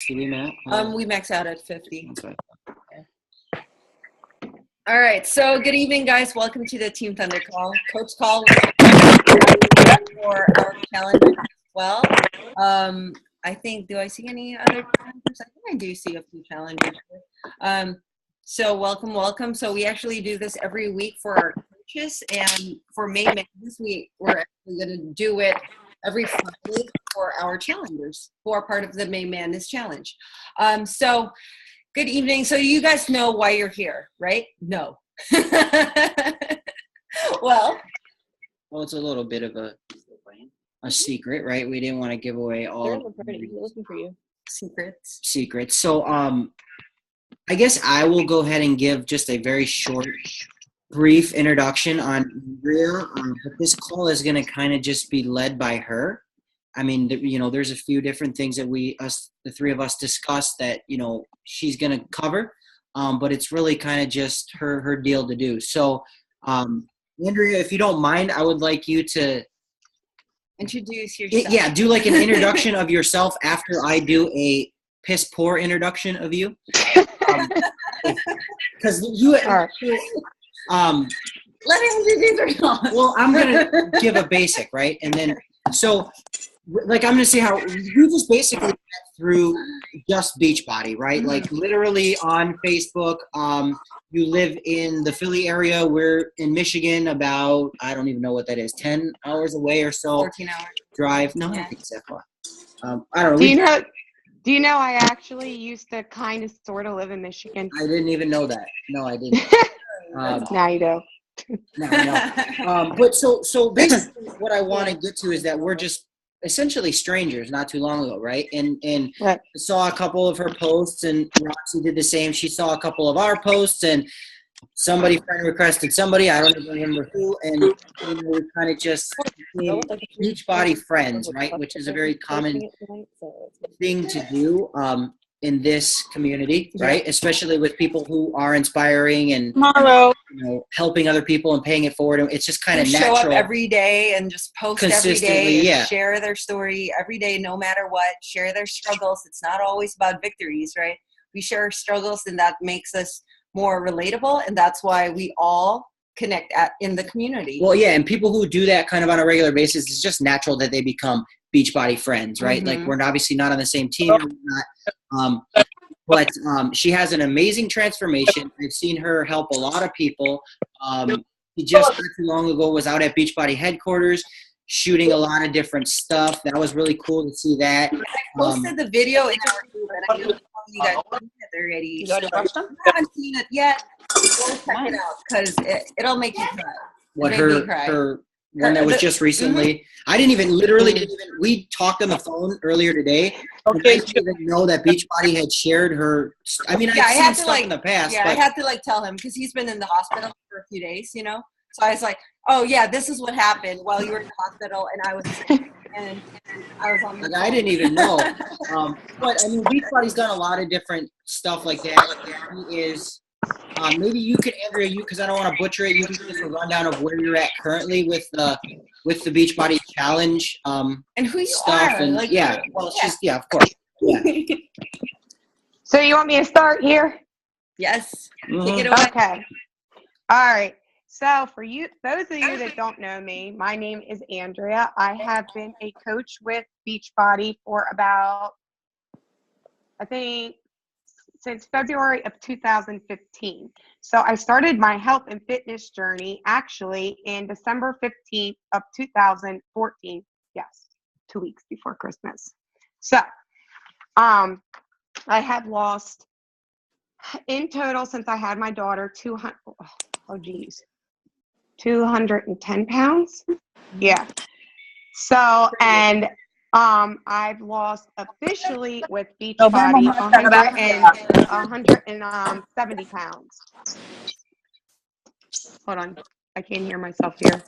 Do we max? We max out at 50. Okay. All right. So good evening, guys. Welcome to the Team Thunder call. Coach call for our calendar as well. I think, do I see any other calendars? I think I do see a few calendars. So welcome. So we actually do this every week for our coaches, and for May Madness, we're actually going to do it every Friday for our challengers who are part of the May Madness Challenge. So good evening. So you guys know why you're here, right? No. Well, it's a little bit of a secret, right? We didn't want to give away all looking for you. Secrets. So I guess I will go ahead and give just a very short, brief introduction on Andrea. But this call is going to kind of just be led by her. I mean, there's a few different things that the three of us discussed that, she's going to cover. But it's really kind of just her deal to do. So, Andrea, if you don't mind, I would like you to introduce yourself. Yeah, do like an introduction of yourself after I do a piss poor introduction of you. Because you let him introduce herself. Well, I'm gonna give a basic, right? And then so like I'm gonna say how we just basically went through just Beachbody, right? Mm-hmm. Like literally on Facebook. You live in the Philly area. We're in Michigan, about I don't even know what that is, 10 hours away or so. 14 hours drive. No, yeah. I don't think it's that far. I don't know. Do you know I actually used to kind of sort of live in Michigan? I didn't even know that. No, I didn't. Now you do. No. But so basically what I want to get to is that we're just essentially strangers not too long ago, right? And right. I saw a couple of her posts, and Roxy did the same. She saw a couple of our posts, and somebody friend requested somebody, I don't even remember who, and we kind of just became Beachbody friends, right? Which is a very common thing to do in this community, right? Especially with people who are inspiring and helping other people and paying it forward. It's just kind of natural. Show up every day and just post every day and share their story every day, no matter what. Share their struggles. It's not always about victories, right? We share our struggles, and that makes us more relatable, and that's why we all connect in the community. Well, yeah, and people who do that kind of on a regular basis, it's just natural that they become Beachbody friends, right? Mm-hmm. Like we're obviously not on the same team, but she has an amazing transformation. I've seen her help a lot of people. She just not too long ago was out at Beachbody headquarters shooting a lot of different stuff. That was really cool to see that. I posted the video in our group, and I know you guys have seen it already. You already watched them? I haven't seen it yet. Go check it out, because it'll make you cry. What her one that was just recently. Mm-hmm. I didn't even we talked on the phone earlier today. Okay. I didn't even know that Beachbody had shared her. I mean, I've seen stuff in the past. Yeah, I had to tell him, because he's been in the hospital for a few days, So I was like, oh yeah, this is what happened while you were in the hospital, and I was sick, and I was on the phone. I didn't even know. But I mean, Beachbody's done a lot of different stuff like that. He is. Maybe you could, Andrea, because I don't want to butcher it, you can give us a rundown of where you're at currently with the Beachbody Challenge. And who you stuff are. And, of course. Yeah. So you want me to start here? Yes. Mm-hmm. Take it away. Okay. All right. So for those of you that don't know me, my name is Andrea. I have been a coach with Beachbody for about, I think, since February of 2015. So I started my health and fitness journey actually in December 15th of 2014. Yes, 2 weeks before Christmas. So I have lost in total since I had my daughter 210 pounds. Yeah. So, and I've lost officially with Beachbody 170 pounds. Hold on, I can't hear myself here.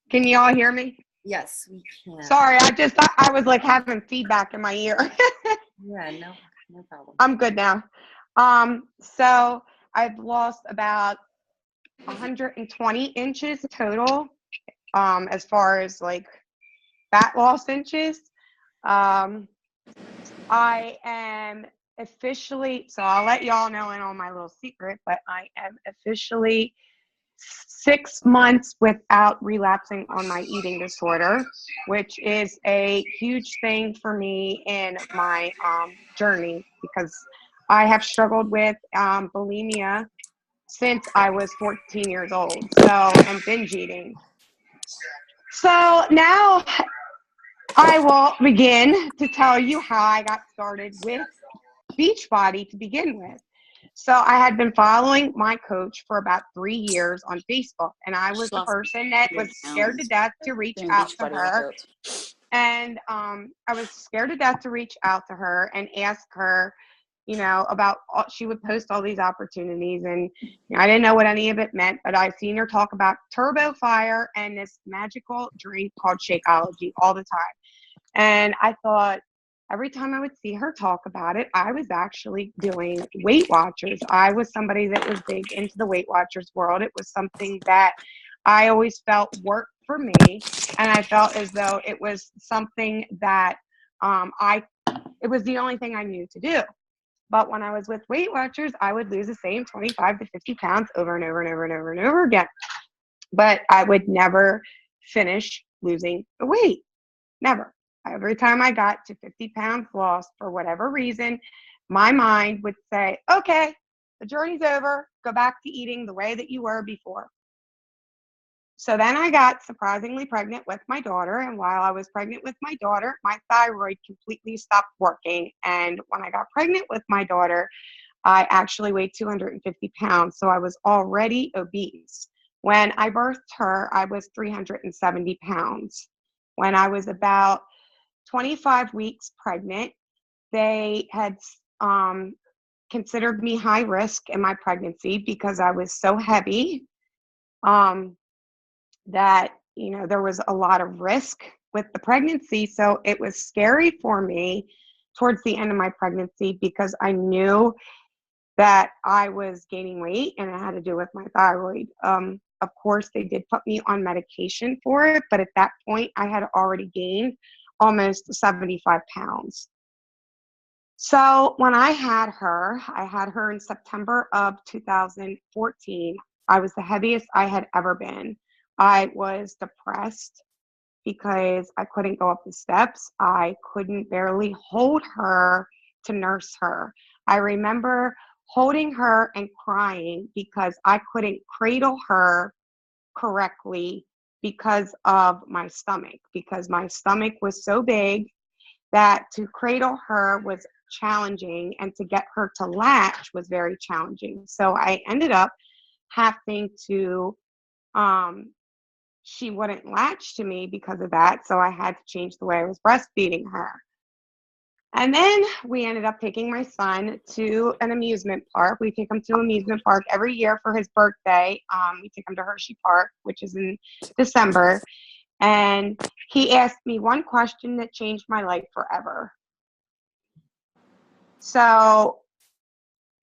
Can you all hear me? Yes, we can. Sorry, I was like having feedback in my ear. Yeah, no problem. I'm good now. So I've lost about 120 inches total. As far as like fat loss inches. I am officially, so I'll let y'all know in all my little secret, but I am officially 6 months without relapsing on my eating disorder, which is a huge thing for me in my journey, because I have struggled with bulimia since I was 14 years old, and binge eating. So now I will begin to tell you how I got started with Beachbody to begin with. So I had been following my coach for about 3 years on Facebook, and I was the person that was scared to death to reach out to her. And I was scared to death to reach out to her and ask her, about she would post all these opportunities, and I didn't know what any of it meant, but I seen her talk about Turbo Fire and this magical drink called Shakeology all the time. And I thought, every time I would see her talk about it, I was actually doing Weight Watchers. I was somebody that was big into the Weight Watchers world. It was something that I always felt worked for me, and I felt as though it was something that it was the only thing I knew to do. But when I was with Weight Watchers, I would lose the same 25 to 50 pounds over and over and over and over and over again. But I would never finish losing the weight. Never. Every time I got to 50 pounds lost, for whatever reason, my mind would say, okay, the journey's over. Go back to eating the way that you were before. So then I got surprisingly pregnant with my daughter. And while I was pregnant with my daughter, my thyroid completely stopped working. And when I got pregnant with my daughter, I actually weighed 250 pounds. So I was already obese. When I birthed her, I was 370 pounds. When I was about 25 weeks pregnant, they had considered me high risk in my pregnancy because I was so heavy that, there was a lot of risk with the pregnancy. So it was scary for me towards the end of my pregnancy because I knew that I was gaining weight and it had to do with my thyroid. Of course, they did put me on medication for it, but at that point, I had already gained almost 75 pounds. So when I had her in September of 2014. I was the heaviest I had ever been. I was depressed because I couldn't go up the steps. I couldn't barely hold her to nurse her. I remember holding her and crying because I couldn't cradle her correctly because of my stomach, because my stomach was so big that to cradle her was challenging and to get her to latch was very challenging. So I ended up having to, she wouldn't latch to me because of that. So I had to change the way I was breastfeeding her. And then we ended up taking my son to an amusement park. We take him to an amusement park every year for his birthday. We take him to Hershey Park, which is in December. And he asked me one question that changed my life forever. So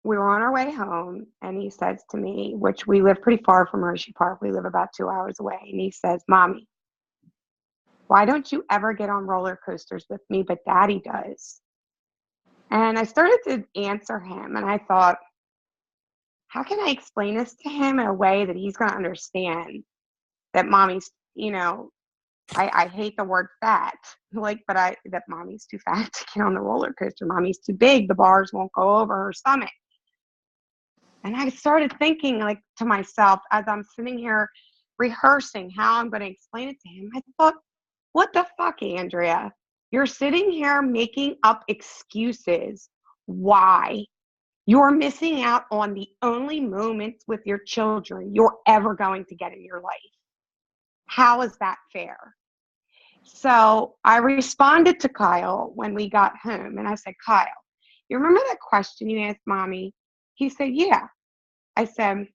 we were on our way home, and he says to me, which we live pretty far from Hershey Park. We live about 2 hours away. And he says, Mommy, why don't you ever get on roller coasters with me, but Daddy does? And I started to answer him, and I thought, how can I explain this to him in a way that he's going to understand that Mommy's, I hate the word fat, that Mommy's too fat to get on the roller coaster. Mommy's too big. The bars won't go over her stomach. And I started thinking to myself as I'm sitting here rehearsing how I'm going to explain it to him. I thought, what the fuck, Andrea? You're sitting here making up excuses why you're missing out on the only moments with your children you're ever going to get in your life. How is that fair? So I responded to Kyle when we got home, and I said, Kyle, you remember that question you asked Mommy? He said, yeah. I said,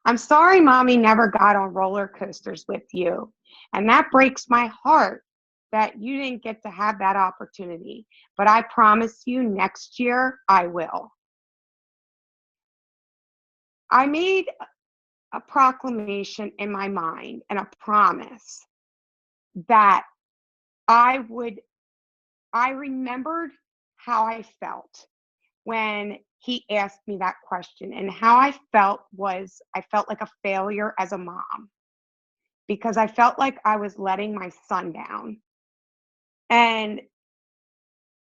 I'm sorry Mommy never got on roller coasters with you. And that breaks my heart that you didn't get to have that opportunity. But I promise you next year I will. I made a proclamation in my mind and a promise that I would I remembered how I felt when he asked me that question, and how I felt was I felt like a failure as a mom because I felt like I was letting my son down. And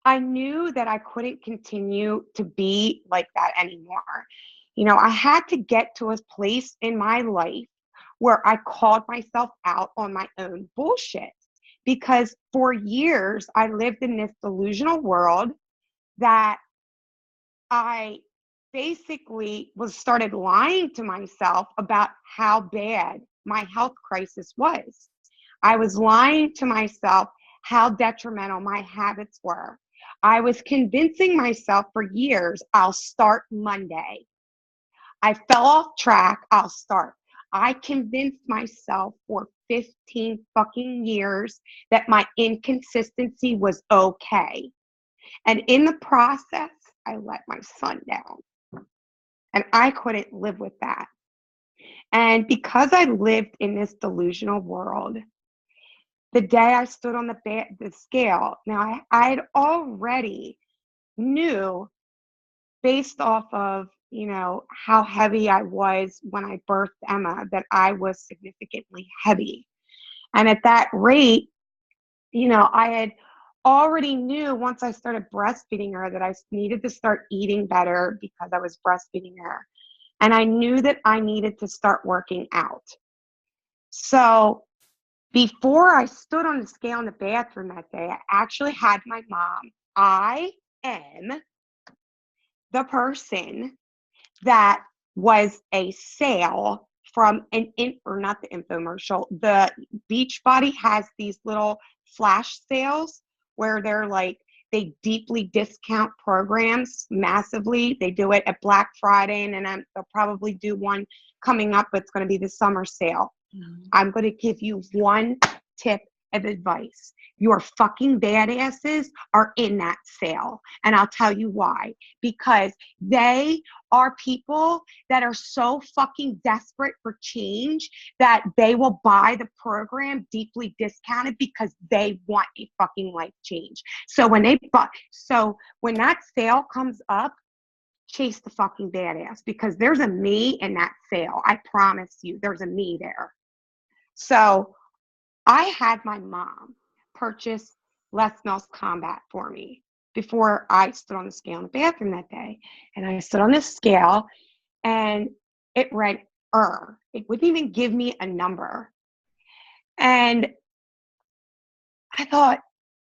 I knew that I couldn't continue to be like that anymore. You know, I had to get to a place in my life where I called myself out on my own bullshit. Because for years, I lived in this delusional world that I basically started lying to myself about how bad my health crisis was. I was lying to myself how detrimental my habits were. I was convincing myself for years, I'll start Monday. I fell off track, I'll start. I convinced myself for 15 fucking years that my inconsistency was okay. And in the process, I let my son down. And I couldn't live with that. And because I lived in this delusional world, the day I stood on the scale, now I had already knew based off of, you know, how heavy I was when I birthed Emma, that I was significantly heavy. And at that rate, you know, I had already knew once I started breastfeeding her that I needed to start eating better because I was breastfeeding her. And I knew that I needed to start working out. So before I stood on the scale in the bathroom that day, I actually had my mom. I am the person that was a sale from or not the infomercial. The Beachbody has these little flash sales where they're like, they deeply discount programs massively. They do it at Black Friday, and then they'll probably do one coming up. It's going to be the summer sale. Mm-hmm. I'm going to give you one tip of advice. Your fucking badasses are in that sale. And I'll tell you why. Because they are people that are so fucking desperate for change that they will buy the program deeply discounted because they want a fucking life change. So when that sale comes up, chase the fucking badass, because there's a me in that sale. I promise you, there's a me there. So I had my mom purchase Les Mills Combat for me before I stood on the scale in the bathroom that day. And I stood on this scale and it read It wouldn't even give me a number. And I thought,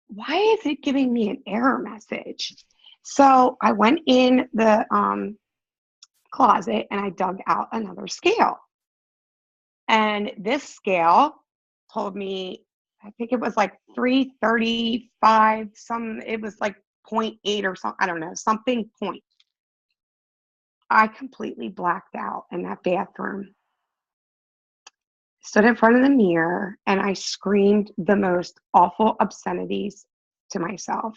why is it giving me an error message? So I went in the closet and I dug out another scale. And this scale told me, I think it was like 335, it was like 0.8 or something, I don't know, something point. I completely blacked out in that bathroom. Stood in front of the mirror and I screamed the most awful obscenities to myself.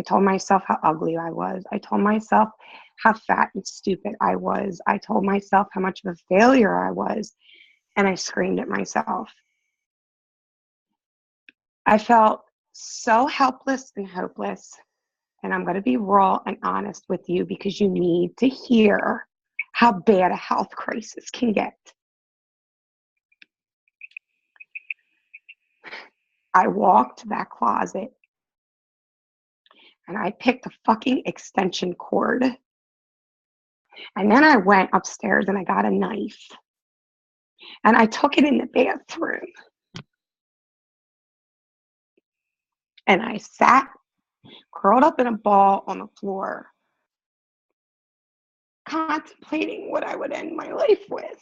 I told myself how ugly I was. I told myself how fat and stupid I was. I told myself how much of a failure I was. And I screamed at myself. I felt so helpless and hopeless. And I'm going to be raw and honest with you because you need to hear how bad a health crisis can get. I walked to that closet and I picked a fucking extension cord. And then I went upstairs and I got a knife. And I took it in the bathroom. And I sat curled up in a ball on the floor, contemplating what I would end my life with.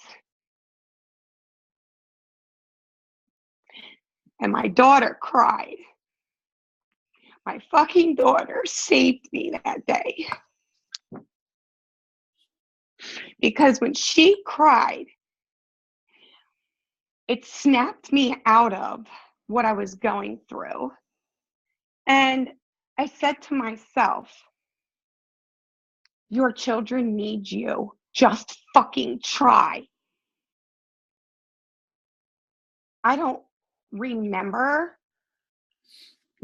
And my daughter cried. My fucking daughter saved me that day. Because when she cried, it snapped me out of what I was going through. And I said to myself, your children need you. Just fucking try. I don't remember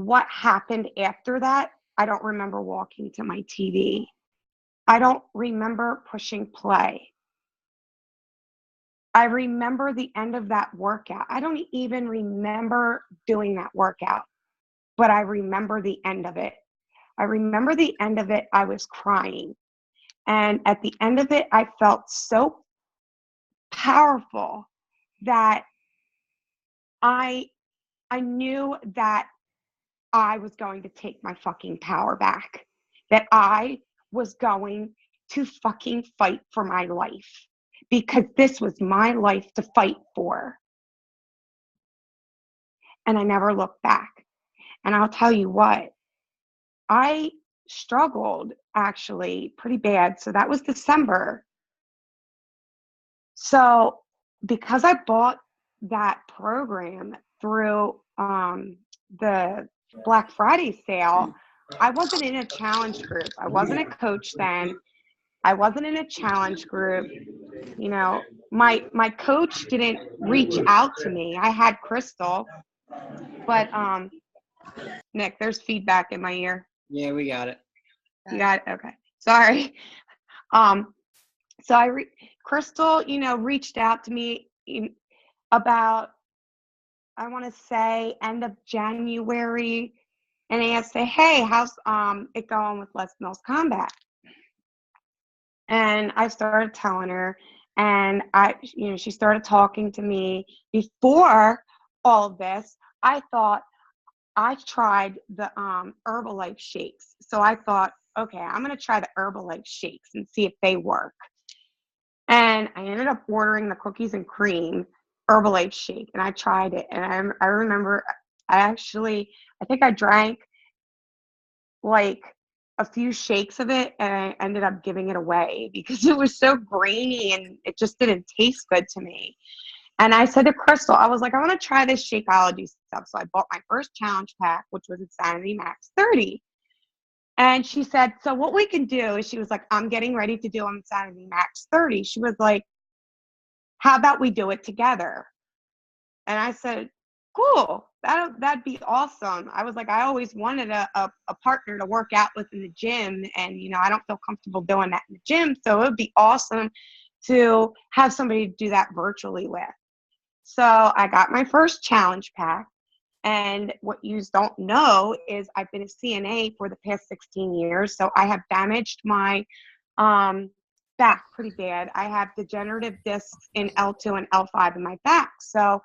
what happened after that, I don't remember walking to my TV. I don't remember pushing play. I remember the end of that workout. I don't even remember doing that workout, but I remember the end of it. I remember the end of it, I was crying. And at the end of it, I felt so powerful that I knew that I was going to take my fucking power back, that I was going to fucking fight for my life, because this was my life to fight for. And I never looked back. And I'll tell you what, I struggled actually pretty bad. So that was December. So because I bought that program through the Black Friday sale, I wasn't in a challenge group. I wasn't a coach then. I wasn't in a challenge group. You know, my coach didn't reach out to me. I had Crystal, but Nick, there's feedback in my ear. Yeah, we got it. You got it? Okay. Sorry. So Crystal, you know, reached out to me about, I want to say, end of January, and asked, say, hey, how's it going with Les Mills Combat? And I started telling her, and she started talking to me. Before all of this, I thought, I tried the Herbalife shakes. So I thought, okay, I'm going to try the Herbalife shakes and see if they work. And I ended up ordering the cookies and cream Herbalife shake, and I tried it. And I remember I think I drank like a few shakes of it, and I ended up giving it away because it was so grainy and it just didn't taste good to me. And I said to Crystal, I was like, I want to try this Shakeology stuff. So I bought my first challenge pack, which was Insanity Max 30. And she said, so what we can do is, she was like, I'm getting ready to do Insanity Max 30. She was like, how about we do it together? And I said, cool, that'd be awesome. I was like, I always wanted a partner to work out with in the gym. And, you know, I don't feel comfortable doing that in the gym. So it would be awesome to have somebody to do that virtually with. So I got my first challenge pack. And what you don't know is I've been a CNA for the past 16 years. So I have damaged my back pretty bad. I have degenerative discs in L2 and L5 in my back. So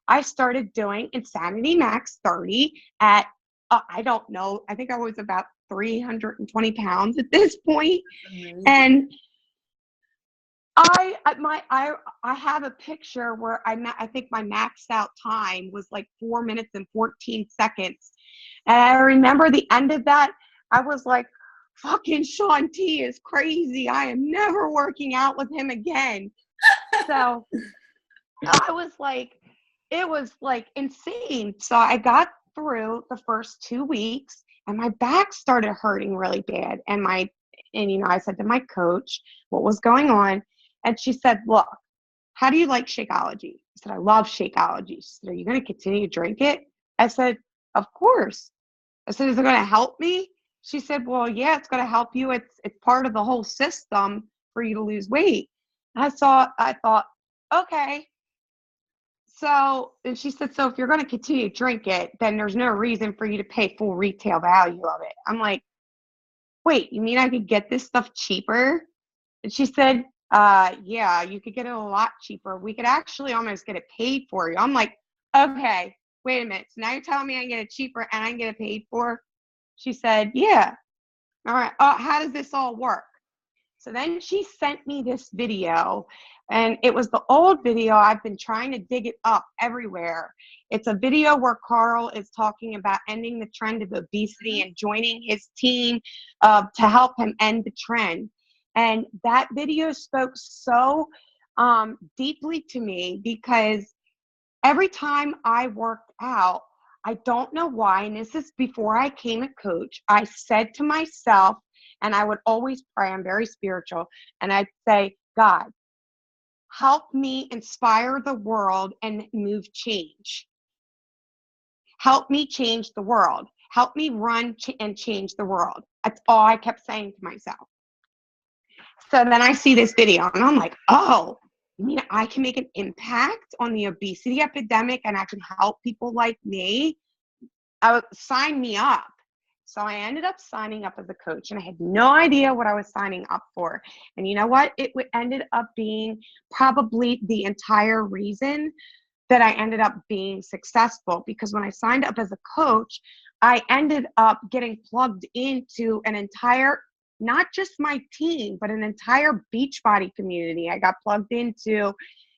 I started doing Insanity Max 30 at, I don't know, I think I was about 320 pounds at this point. Mm-hmm. And I have a picture where I think my maxed out time was like 4 minutes and 14 seconds. And I remember the end of that, I was like, fucking Shaun T is crazy. I am never working out with him again. So I was like, it was like insane. So I got through the first 2 weeks and my back started hurting really bad. And you know, I said to my coach what was going on. And she said, look, how do you like Shakeology? I said, I love Shakeology. She said, are you going to continue to drink it? I said, of course. I said, is it going to help me? She said, well, yeah, it's going to help you. It's part of the whole system for you to lose weight. I thought, okay. So, and she said, so if you're going to continue to drink it, then there's no reason for you to pay full retail value of it. I'm like, wait, you mean I could get this stuff cheaper? And she said, yeah, you could get it a lot cheaper. We could actually almost get it paid for you. I'm like, okay, wait a minute. So now you're telling me I can get it cheaper and I can get it paid for? She said, yeah. All right. How does this all work? So then she sent me this video, and it was the old video. I've been trying to dig it up everywhere. It's a video where Carl is talking about ending the trend of obesity and joining his team to help him end the trend. And that video spoke so deeply to me, because every time I worked out, I don't know why, and this is before I came a coach, I said to myself, and I would always pray, I'm very spiritual, and I'd say, God, help me inspire the world and move change. Help me change the world. help me run and change the world. That's all I kept saying to myself. So then I see this video and I'm like, oh, you mean I can make an impact on the obesity epidemic and I can help people like me? Sign me up. So I ended up signing up as a coach and I had no idea what I was signing up for. And you know what? It ended up being probably the entire reason that I ended up being successful, because when I signed up as a coach, I ended up getting plugged into an entire, not just my team, but an entire Beachbody community. I got plugged into,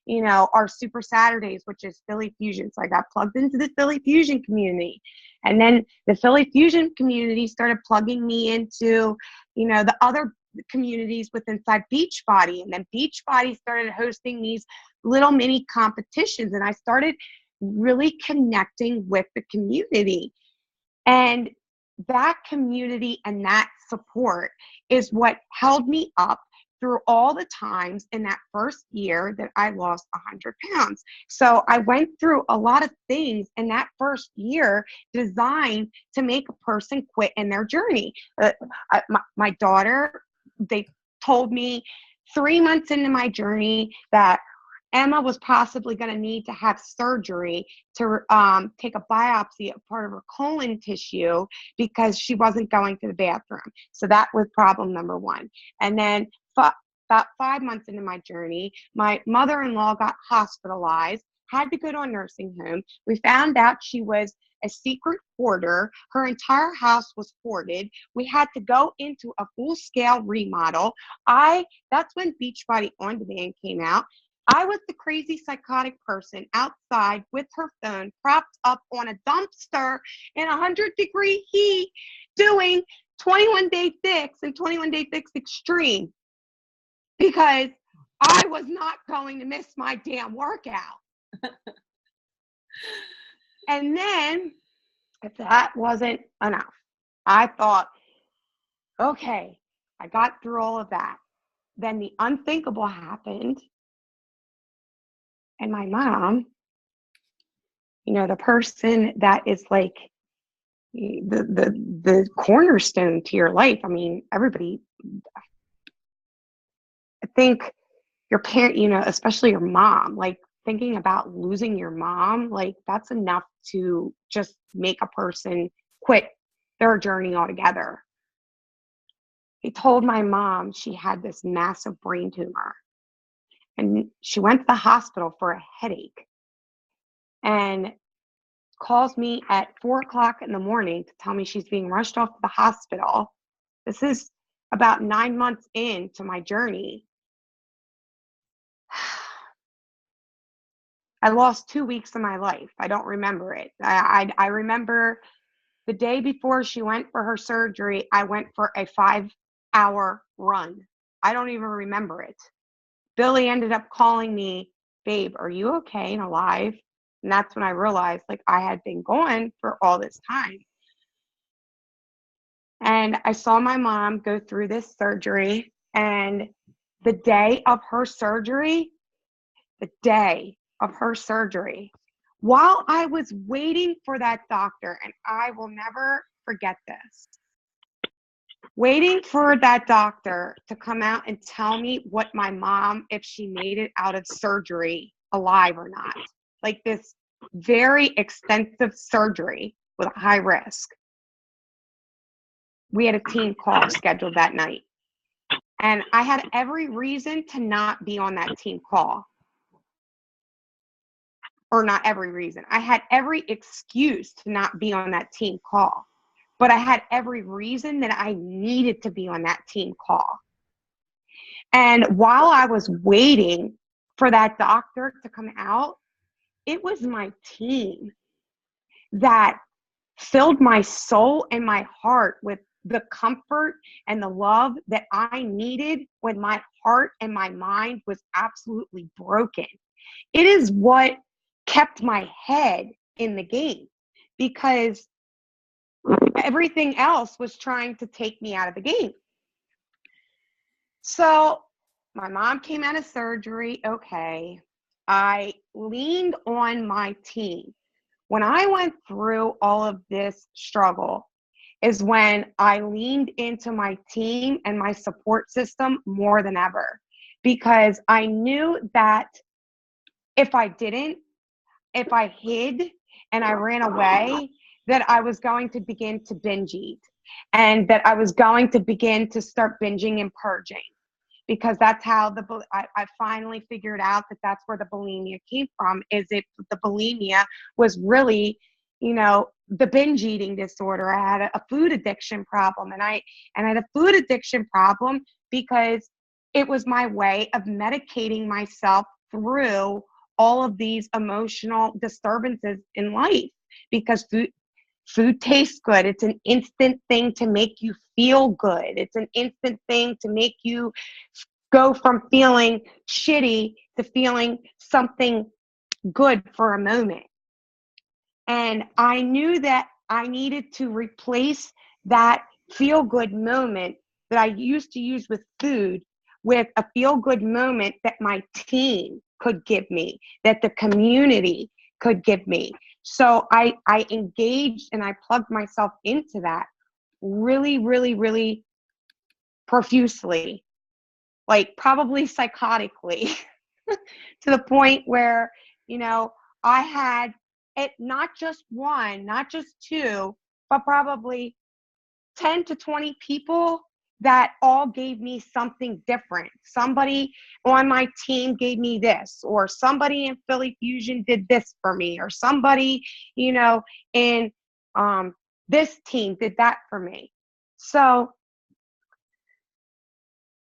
our Super Saturdays, which is Philly Fusion. So I got plugged into the Philly Fusion community. And then the Philly Fusion community started plugging me into, the other communities with inside Beachbody. And then Beachbody started hosting these little mini competitions. And I started really connecting with the community. And that community and that support is what held me up through all the times in that first year that I lost 100 pounds. So I went through a lot of things in that first year designed to make a person quit in their journey. My daughter, they told me 3 months into my journey that Emma was possibly going to need to have surgery to take a biopsy of part of her colon tissue because she wasn't going to the bathroom. So that was problem number one. And then about 5 months into my journey, my mother-in-law got hospitalized, had to go to a nursing home. We found out she was a secret hoarder. Her entire house was hoarded. We had to go into a full-scale remodel. That's when Beachbody On Demand came out. I was the crazy psychotic person outside with her phone propped up on a dumpster in 100-degree heat doing 21 Day Fix and 21 Day Fix Extreme because I was not going to miss my damn workout. And then if that wasn't enough, I thought, okay, I got through all of that. Then the unthinkable happened. And my mom, the person that is like the cornerstone to your life. I mean, everybody, I think your parent, especially your mom, like thinking about losing your mom, like that's enough to just make a person quit their journey altogether. They told my mom she had this massive brain tumor and she went to the hospital for a headache and calls me at 4:00 in the morning to tell me she's being rushed off to the hospital. This is about 9 months into my journey. I lost 2 weeks of my life. I don't remember it. I remember the day before she went for her surgery, I went for a 5-hour run. I don't even remember it. Billy ended up calling me, babe, are you okay and alive? And that's when I realized like I had been gone for all this time. And I saw my mom go through this surgery, and the day of her surgery, while I was waiting for that doctor, and I will never forget this, waiting for that doctor to come out and tell me what my mom, if she made it out of surgery alive or not, like this very extensive surgery with a high risk. We had a team call scheduled that night. And I had every reason to not be on that team call. Or not every reason. I had every excuse to not be on that team call. But I had every reason that I needed to be on that team call. And while I was waiting for that doctor to come out, it was my team that filled my soul and my heart with the comfort and the love that I needed when my heart and my mind was absolutely broken. It is what kept my head in the game because everything else was trying to take me out of the game. So my mom came out of surgery. Okay. I leaned on my team when I went through all of this struggle is when I leaned into my team and my support system more than ever, because I knew that if I didn't, if I hid and I ran away, that I was going to begin to binge eat, and that I was going to begin to start binging and purging, because that's how I finally figured out that that's where the bulimia came from. Is it the bulimia was really, the binge eating disorder. I had a food addiction problem, and I had a food addiction problem because it was my way of medicating myself through all of these emotional disturbances in life, because food tastes good. It's an instant thing to make you feel good. It's an instant thing to make you go from feeling shitty to feeling something good for a moment. And I knew that I needed to replace that feel good moment that I used to use with food with a feel good moment that my team could give me, that the community could give me. So I engaged and I plugged myself into that really, really, really profusely, like probably psychotically, to the point where, I had it not just one, not just two, but probably 10 to 20 people that all gave me something different. Somebody on my team gave me this, or somebody in Philly Fusion did this for me, or somebody, in this team did that for me. So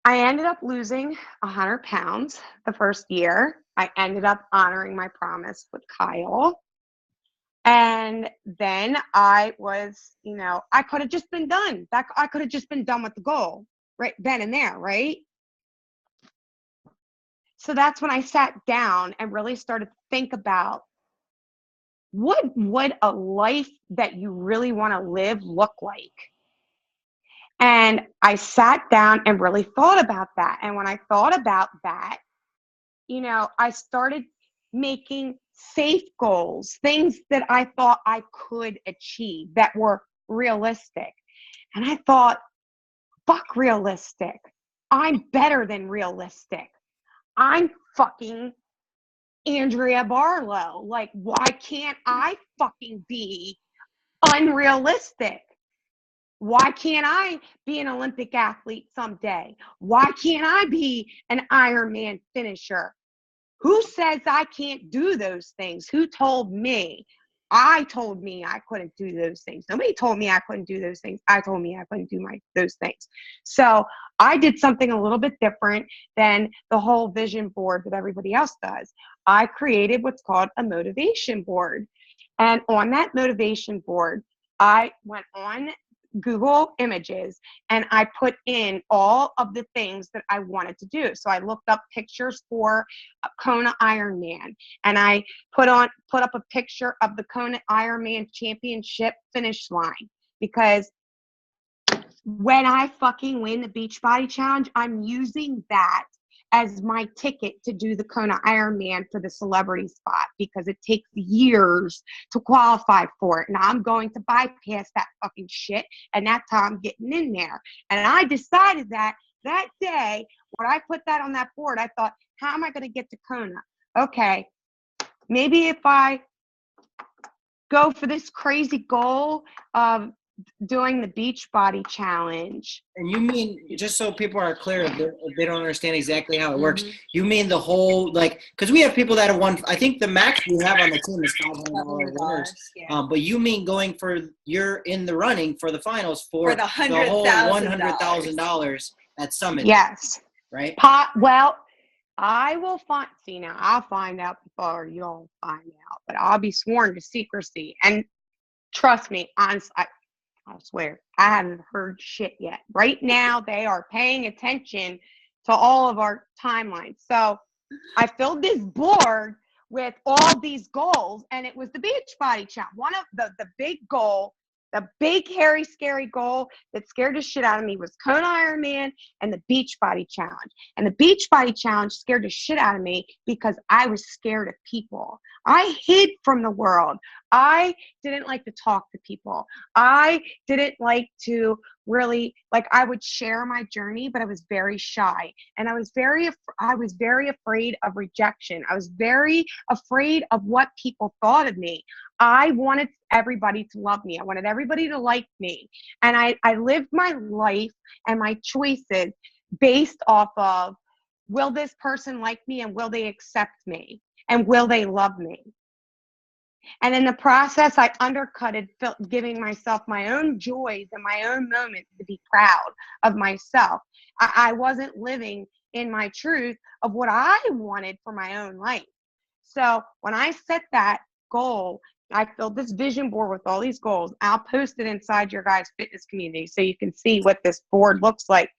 I ended up losing 100 pounds the first year. I ended up honoring my promise with Kyle. And then I was, I could have just been done. I could have just been done with the goal right then and there, right? So that's when I sat down and really started to think about, what would a life that you really want to live look like? And I sat down and really thought about that. And when I thought about that, I started making safe goals, things that I thought I could achieve that were realistic. And I thought, fuck realistic. I'm better than realistic. I'm fucking Andrea Barlow. Like, why can't I fucking be unrealistic? Why can't I be an Olympic athlete someday? Why can't I be an Ironman finisher? Who says I can't do those things? Who told me? I told me I couldn't do those things. Nobody told me I couldn't do those things. I told me I couldn't do those things. So I did something a little bit different than the whole vision board that everybody else does. I created what's called a motivation board. And on that motivation board, I went on Google Images and I put in all of the things that I wanted to do. So I looked up pictures for Kona Ironman, and I put up a picture of the Kona Ironman championship finish line, because when I fucking win the Beachbody challenge, I'm using that as my ticket to do the Kona Ironman for the celebrity spot, because it takes years to qualify for it. And I'm going to bypass that fucking shit. And that's how I'm getting in there. And I decided that day, when I put that on that board, I thought, how am I going to get to Kona? Okay, maybe if I go for this crazy goal of doing the Beachbody challenge. And you mean, just so people are clear, if they don't understand exactly how it works, you mean the whole, like, because we have people that have won, I think the max we have on the team is $500 winners. Yeah. But you mean going for, you're in the running for the finals for the whole $100,000 at Summit. Yes. Right? Well, I will now I'll find out before you'll find out, but I'll be sworn to secrecy. And trust me, honestly, I swear, I haven't heard shit yet. Right now, they are paying attention to all of our timelines. So I filled this board with all these goals, and it was the Beachbody challenge. One of the big goal The big, hairy, scary goal that scared the shit out of me was Kona Ironman and the Beachbody Challenge. And the Beachbody Challenge scared the shit out of me because I was scared of people. I hid from the world. I didn't like to talk to people. I didn't like to really, like, I would share my journey, but I was very shy. And I was very afraid of rejection. I was very afraid of what people thought of me. I wanted everybody to love me. I wanted everybody to like me. And I lived my life and my choices based off of, will this person like me and will they accept me? And will they love me? And in the process, I undercutted giving myself my own joys and my own moments to be proud of myself. I wasn't living in my truth of what I wanted for my own life. So when I set that goal, I filled this vision board with all these goals. I'll post it inside your guys' fitness community so you can see what this board looks like.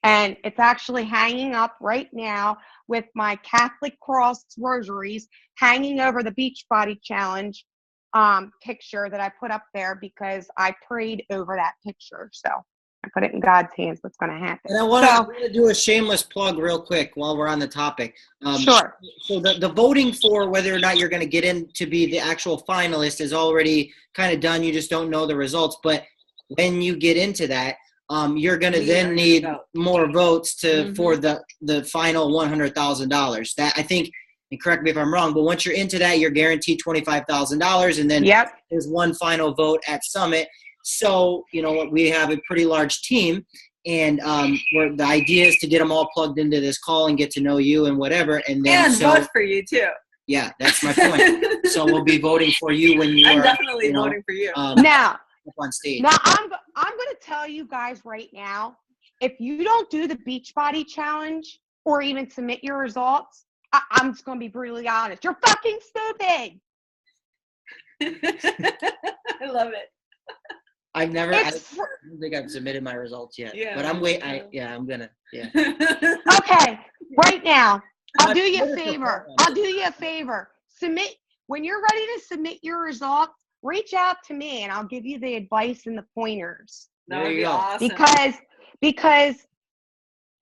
And it's actually hanging up right now with my Catholic cross rosaries hanging over the Beachbody Challenge picture that I put up there because I prayed over that picture. So I put it in God's hands. What's going to happen? And I want to do a shameless plug real quick while we're on the topic. Sure. So the voting for whether or not you're going to get in to be the actual finalist is already kind of done. You just don't know the results. But when you get into that, you're going to then need more votes for the final $100,000. That, I think, and correct me if I'm wrong, but once you're into that, you're guaranteed $25,000, and then there's one final vote at Summit. So, we have a pretty large team, and where the idea is to get them all plugged into this call and get to know you and whatever, and then vote for you too. Yeah, that's my point. So we'll be voting for you when you I'm are definitely voting for you. Now, up on stage. Now, I'm going to tell you guys right now, if you don't do the Beachbody Challenge or even submit your results, I'm just going to be brutally honest. You're fucking stupid. I love it. I don't think I've submitted my results yet. Yeah, but I'm gonna. Yeah. Okay, right now, I'll do you a favor. Submit when you're ready to submit your results. Reach out to me and I'll give you the advice and the pointers. That would be awesome. Because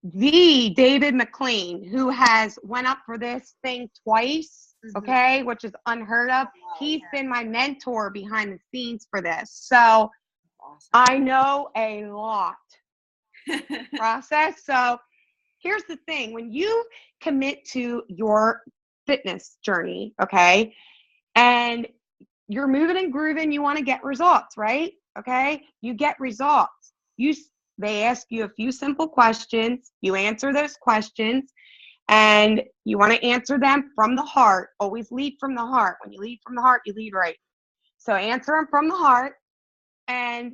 the David McLean, who has went up for this thing twice, okay, which is unheard of. He's been my mentor behind the scenes for this. So I know a lot process. So here's the thing. When you commit to your fitness journey, okay, and you're moving and grooving, you want to get results, right? Okay, you get results. They ask you a few simple questions. You answer those questions, and you want to answer them from the heart. Always lead from the heart. When you lead from the heart, you lead right. So answer them from the heart, and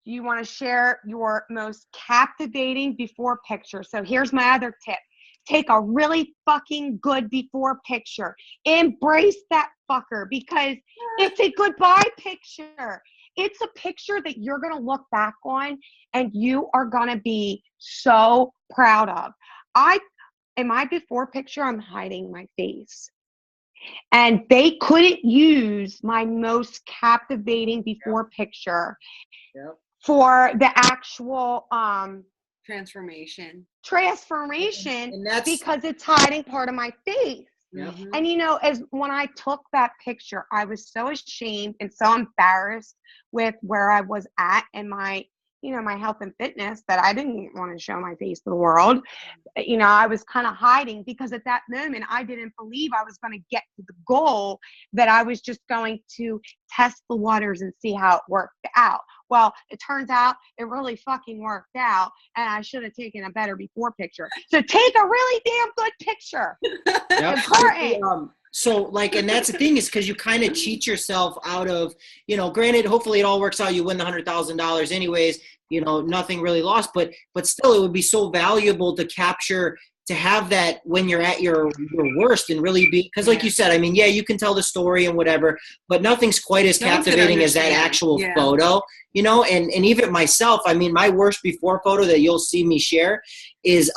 you want to share your most captivating before picture. So here's my other tip. Take a really fucking good before picture. Embrace that fucker because it's a goodbye picture. It's a picture that you're going to look back on and you are going to be so proud of. In my before picture, I'm hiding my face. And they couldn't use my most captivating before picture for the actual transformation and that's, because it's hiding part of my face. Mm-hmm. And as when I took that picture, I was so ashamed and so embarrassed with where I was at in my my health and fitness that I didn't want to show my face to the world. I was kind of hiding because at that moment I didn't believe I was going to get to the goal, that I was just going to test the waters and see how it worked out. Well, it turns out it really fucking worked out, and I should have taken a better before picture. So take a really damn good picture. Important. So and that's the thing, is because you kind of cheat yourself out of, granted, hopefully it all works out. You win the $100,000 anyways, nothing really lost, but still it would be so valuable to capture, to have that when you're at your worst and really be, because like you said, you can tell the story and whatever, but nothing's quite as captivating as that actual photo, and even myself, my worst before photo that you'll see me share is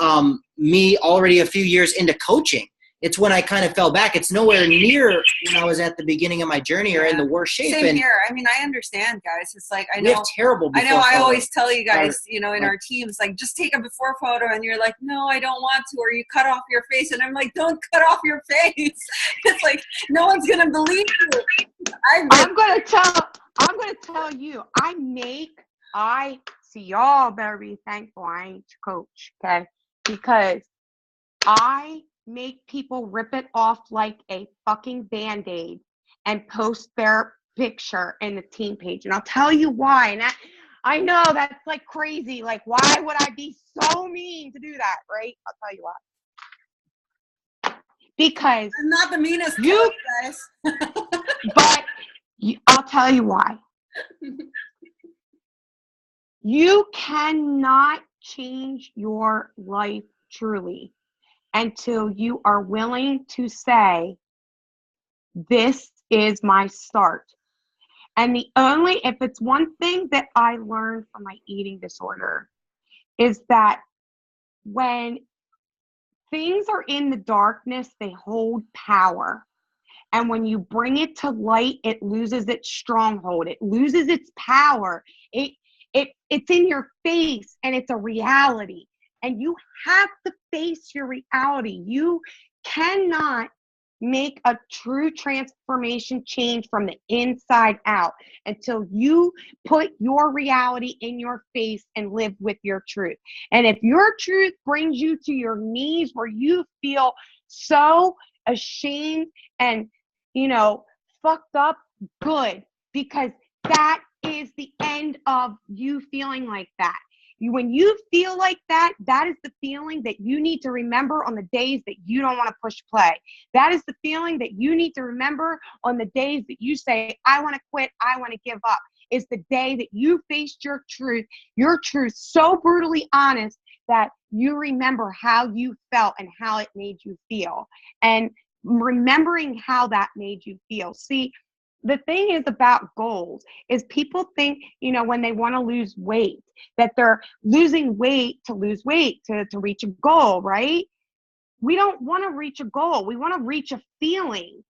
me already a few years into coaching. it's when I kind of fell back. It's nowhere near when I was at the beginning of my journey or in the worst shape. Same here. I mean, I understand, guys. It's like, I We know, have terrible I before know. I photos. always tell you guys, you know, in our teams, like, just take a before photo, and you're like, no, I don't want to, or you cut off your face, and I'm like, don't cut off your face. It's like, no one's gonna believe you. I'm gonna tell you, see, y'all better be thankful I ain't your coach, okay? Because I make people rip it off like a fucking Band-Aid and post their picture in the team page. And I'll tell you why. And I know that's like crazy. Like, why would I be so mean to do that, right? I'll tell you why. Because I'm not the meanest coach, guys. but I'll tell you why. You cannot change your life truly until you are willing to say, this is my start. And if it's one thing that I learned from my eating disorder, is that when things are in the darkness, they hold power. And when you bring it to light, it loses its stronghold. It loses its power. It's in your face, and it's a reality. And you have to face your reality. You cannot make a true transformation change from the inside out until you put your reality in your face and live with your truth. And if your truth brings you to your knees where you feel so ashamed and, fucked up, good, because that is the end of you feeling like that. When you feel like that, that is the feeling that you need to remember on the days that you don't want to push play. That is the feeling that you need to remember on the days that you say, I want to quit, I want to give up. Is the day that you faced your truth so brutally honest that you remember how you felt and how it made you feel. And remembering how that made you feel. See, the thing is about goals is people think, when they want to lose weight, that they're losing weight to lose weight to reach a goal, right? We don't want to reach a goal. We want to reach a feeling.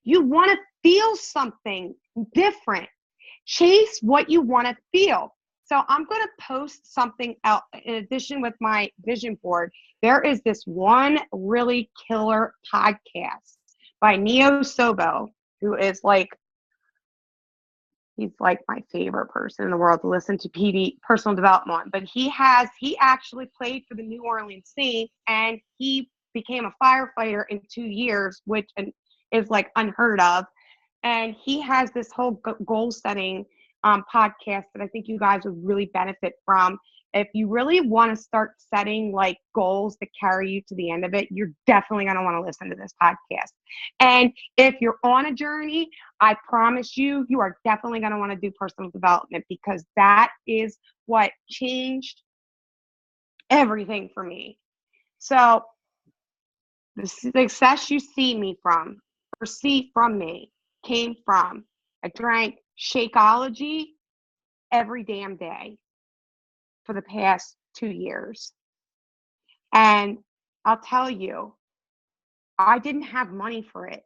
You want to feel something different. Chase what you want to feel. So I'm going to post something out in addition with my vision board. There is this one really killer podcast by Neo Sobo, who is he's like my favorite person in the world to listen to personal development on. But he actually played for the New Orleans Saints, and he became a firefighter in 2 years, which is like unheard of. And he has this whole goal setting podcast that I think you guys would really benefit from. If you really want to start setting like goals that carry you to the end of it, you're definitely going to want to listen to this podcast. And if you're on a journey, I promise you are definitely going to want to do personal development, because that is what changed everything for me. So the success you see from me came from, I drank Shakeology every damn day for the past 2 years. And I'll tell you, I didn't have money for it.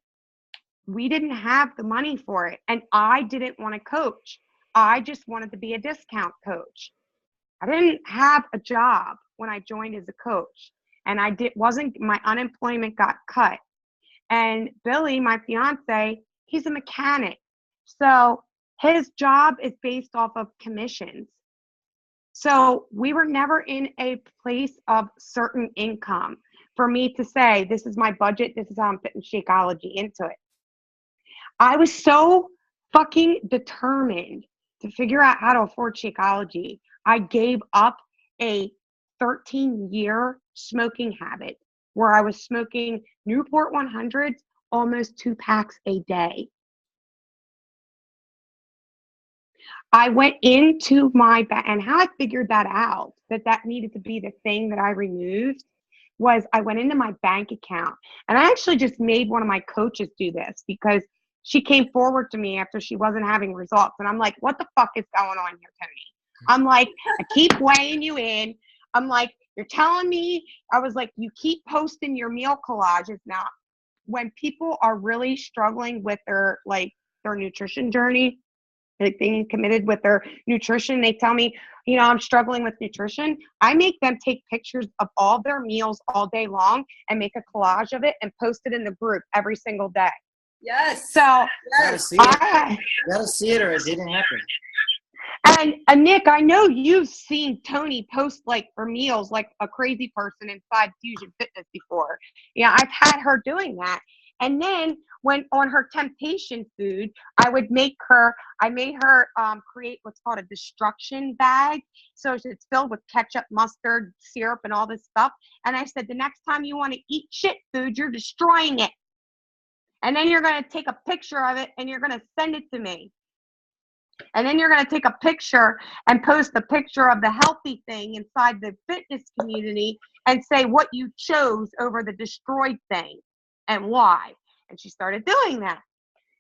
We didn't have the money for it. And I didn't want to coach. I just wanted to be a discount coach. I didn't have a job when I joined as a coach. And my unemployment got cut. And Billy, my fiance, he's a mechanic. So his job is based off of commissions. So we were never in a place of certain income for me to say, this is my budget, this is how I'm fitting Shakeology into it. I was so fucking determined to figure out how to afford Shakeology. I gave up a 13-year smoking habit where I was smoking Newport 100s, almost 2 packs a day. I went into and how I figured that out, that needed to be the thing that I removed, was I went into my bank account. And I actually just made one of my coaches do this, because she came forward to me after she wasn't having results. And I'm like, what the fuck is going on here, Tony? I'm like, I keep weighing you in. I'm like, you're telling me, I was like, you keep posting your meal collages. Now, when people are really struggling with their nutrition journey, like being committed with their nutrition, they tell me, I'm struggling with nutrition. I make them take pictures of all their meals all day long and make a collage of it and post it in the group every single day. Yes. So Gotta see it. Gotta see it, or it didn't happen. And Nick, I know you've seen Tony post like for meals like a crazy person inside Fusion Fitness before. Yeah, I've had her doing that. And then when on her temptation food, I made her create what's called a destruction bag. So it's filled with ketchup, mustard, syrup, and all this stuff. And I said, the next time you want to eat shit food, you're destroying it. And then you're going to take a picture of it and you're going to send it to me. And then you're going to take a picture and post a picture of the healthy thing inside the fitness community and say what you chose over the destroyed thing and why. And she started doing that.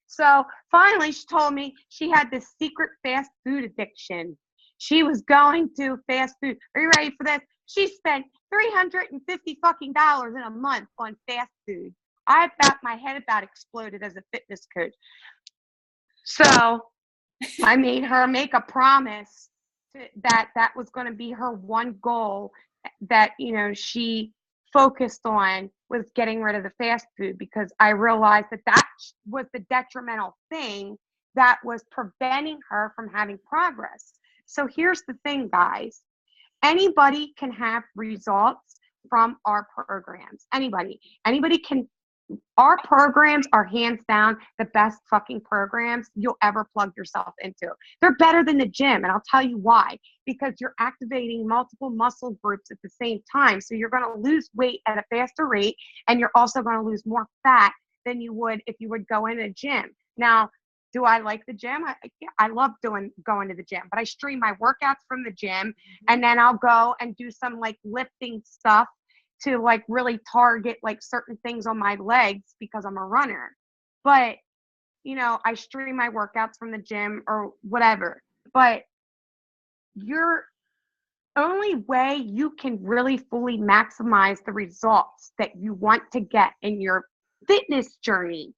So finally she told me she had this secret fast food addiction. She was going to fast food. Are you ready for this? She spent $350 fucking dollars in a month on fast food. My head about exploded as a fitness coach. So I made her make a promise that was going to be her one goal that, she focused on was getting rid of the fast food, because I realized that was the detrimental thing that was preventing her from having progress. So here's the thing, guys. Anybody can have results from our programs. Anybody can. Our programs are hands down the best fucking programs you'll ever plug yourself into. They're better than the gym, and I'll tell you why. Because you're activating multiple muscle groups at the same time. So you're going to lose weight at a faster rate, and you're also going to lose more fat than you would if you would go in a gym. Now, do I like the gym? I love going to the gym, but I stream my workouts from the gym, and then I'll go and do some like lifting stuff to like really target like certain things on my legs because I'm a runner. But, I stream my workouts from the gym or whatever. But your only way you can really fully maximize the results that you want to get in your fitness journey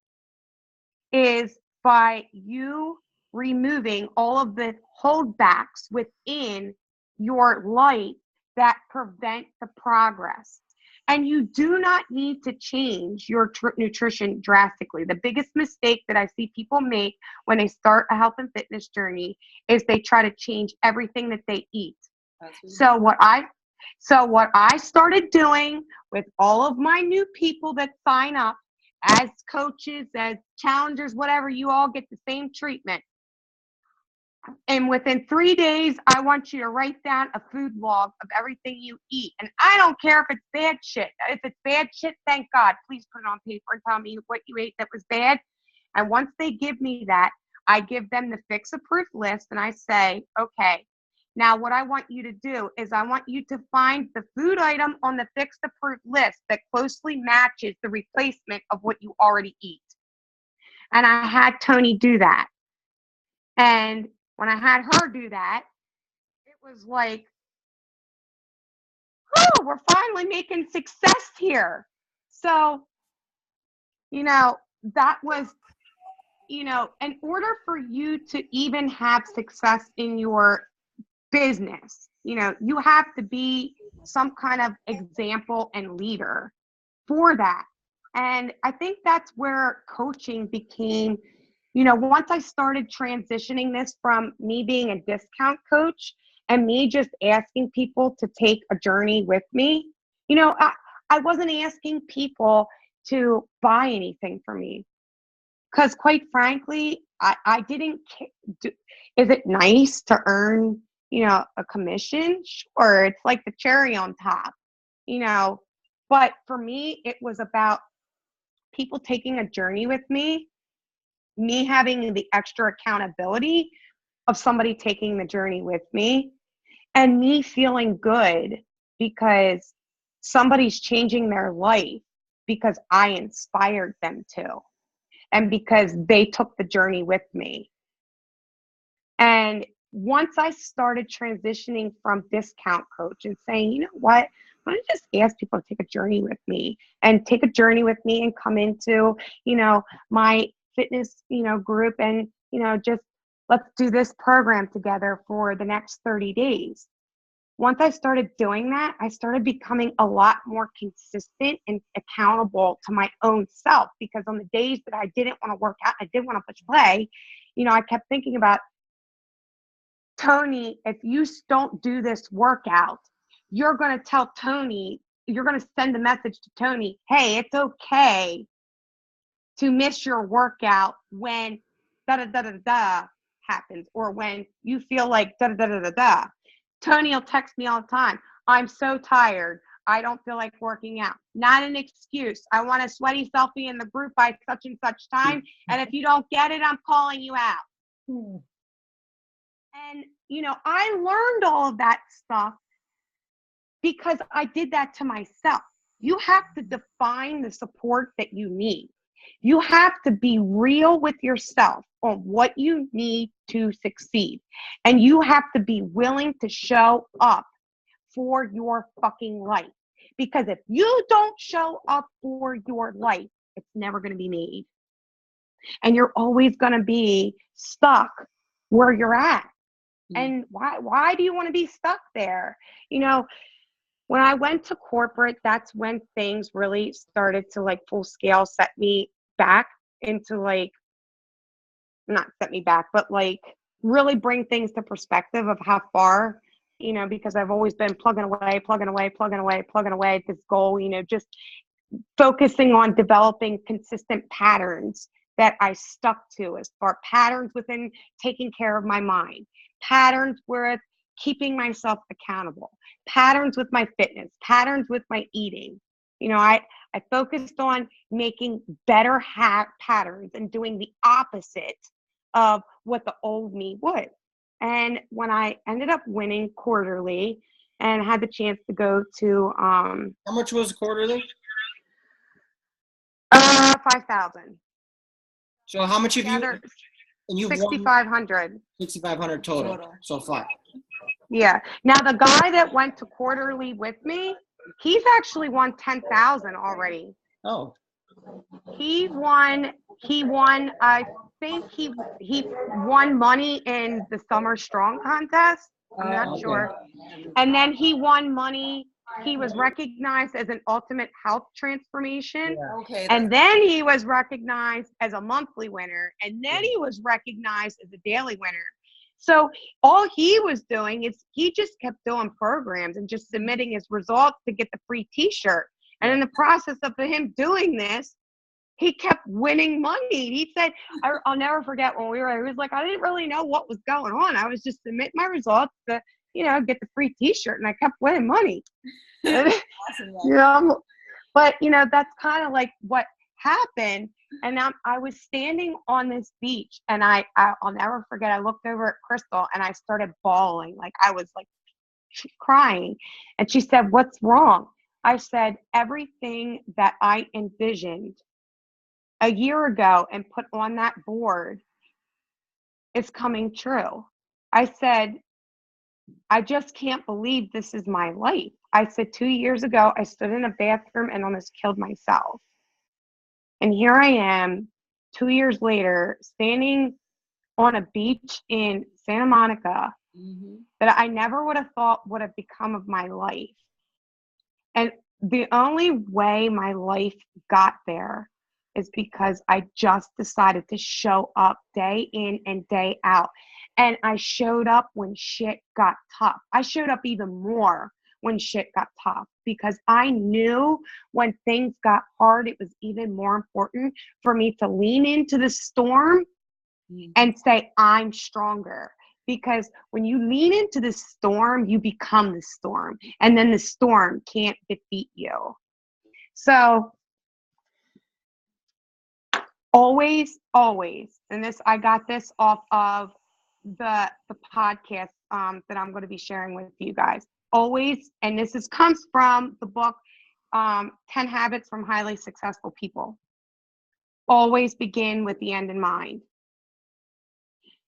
is by you removing all of the holdbacks within your life that prevent the progress. And you do not need to change your nutrition drastically. The biggest mistake that I see people make when they start a health and fitness journey is they try to change everything that they eat. So what I started doing with all of my new people that sign up as coaches, as challengers, whatever, you all get the same treatment. And within 3 days, I want you to write down a food log of everything you eat. And I don't care if it's bad shit. If it's bad shit, thank God. Please put it on paper and tell me what you ate that was bad. And once they give me that, I give them the fix-a-proof list. And I say, okay, now what I want you to do is I want you to find the food item on the fix-a-proof list that closely matches the replacement of what you already eat. And I had Tony do that. And when I had her do that, it was like, oh, we're finally making success here. So, that was, in order for you to even have success in your business, you have to be some kind of example and leader for that. And I think that's where coaching became, once I started transitioning this from me being a discount coach and me just asking people to take a journey with me, I wasn't asking people to buy anything from me. Because quite frankly, I didn't care. Is it nice to earn, a commission? Sure, it's like the cherry on top, But for me, it was about people taking a journey with me having the extra accountability of somebody taking the journey with me, and me feeling good because somebody's changing their life because I inspired them to, and because they took the journey with me. And once I started transitioning from discount coach and saying, you know what, I'm going to just ask people to take a journey with me and come into, my fitness, group and, just let's do this program together for the next 30 days. Once I started doing that, I started becoming a lot more consistent and accountable to my own self, because on the days that I didn't want to work out, I didn't want to push play, I kept thinking about, Tony, if you don't do this workout, you're going to tell Tony, you're going to send a message to Tony, hey, it's okay to miss your workout when da-da-da-da-da happens, or when you feel like da-da-da-da-da. Tony will text me all the time. I'm so tired. I don't feel like working out. Not an excuse. I want a sweaty selfie in the group by such and such time. And if you don't get it, I'm calling you out. And, I learned all of that stuff because I did that to myself. You have to define the support that you need. You have to be real with yourself on what you need to succeed. And you have to be willing to show up for your fucking life. Because if you don't show up for your life, it's never going to be made. And you're always going to be stuck where you're at. And why do you want to be stuck there? When I went to corporate, that's when things really started to full scale set me back into not set me back, but really bring things to perspective of how far, because I've always been plugging away at this goal, just focusing on developing consistent patterns that I stuck to, as far patterns within taking care of my mind, patterns with keeping myself accountable, patterns with my fitness, patterns with my eating. I focused on making better patterns and doing the opposite of what the old me would. And when I ended up winning quarterly and had the chance to go to How much was quarterly? 5,000. So how much have you? And you 6,500. 6,500 total so far. Yeah. Now the guy that went to quarterly with me, he's actually won 10,000 already. Oh. He won. I think he won money in the Summer Strong contest. I'm not sure. And then he won money. He was recognized as an ultimate health transformation. Yeah. Okay. And then he was recognized as a monthly winner. And then he was recognized as a daily winner. So all he was doing is he just kept doing programs and just submitting his results to get the free t-shirt. And in the process of him doing this, he kept winning money. He said, I'll never forget when he was like, I didn't really know what was going on. I was just submitting my results to, get the free t-shirt, and I kept winning money. Awesome. But that's kind of what happened. And I was standing on this beach, and I'll never forget. I looked over at Crystal and I started bawling. I was crying. And she said, what's wrong? I said, everything that I envisioned a year ago and put on that board is coming true. I said, I just can't believe this is my life. I said, 2 years ago, I stood in a bathroom and almost killed myself. And here I am, 2 years later, standing on a beach in Santa Monica that I never would have thought would have become of my life. And the only way my life got there is because I just decided to show up day in and day out. And I showed up when shit got tough. I showed up even more when shit got tough, because I knew when things got hard, it was even more important for me to lean into the storm and say, I'm stronger. Because when you lean into the storm, you become the storm. And then the storm can't defeat you. So always, and I got this off of the podcast that I'm going to be sharing with you guys. Always, and this comes from the book 10 Habits from Highly Successful People. Always begin with the end in mind.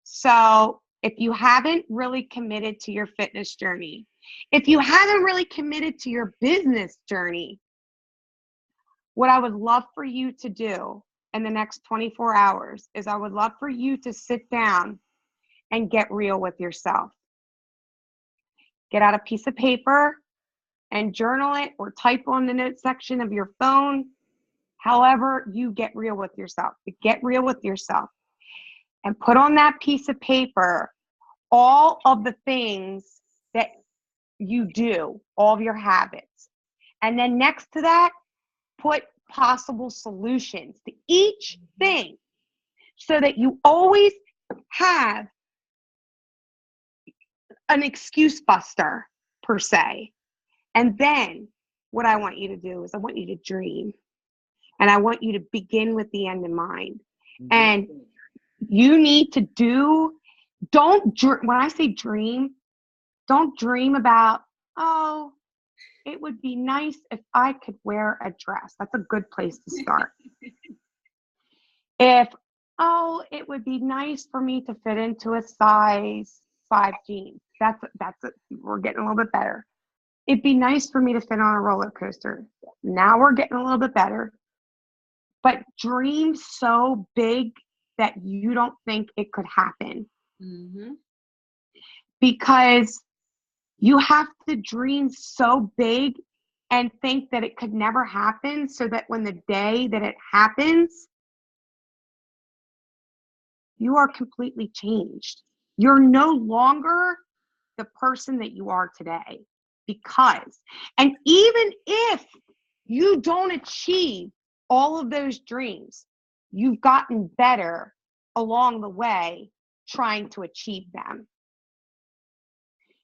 So if you haven't really committed to your fitness journey, if you haven't really committed to your business journey, what I would love for you to do in the next 24 hours is I would love for you to sit down and get real with yourself. Get out a piece of paper and journal it or type on the notes section of your phone. However you get real with yourself. Get real with yourself and put on that piece of paper all of the things that you do, all of your habits. And then next to that, put possible solutions to each thing so that you always have an excuse buster, per se. And then what I want you to do is I want you to dream. And I want you to begin with the end in mind. And you need to when I say dream, don't dream about, oh, it would be nice if I could wear a dress. That's a good place to start. It would be nice for me to fit into a size 5 jeans. We're getting a little bit better. It'd be nice for me to fit on a roller coaster. Now we're getting a little bit better. But dream so big that you don't think it could happen. Mm-hmm. Because you have to dream so big and think that it could never happen so that when the day that it happens, you are completely changed. You're no longer the person that you are today. And even if you don't achieve all of those dreams, you've gotten better along the way trying to achieve them.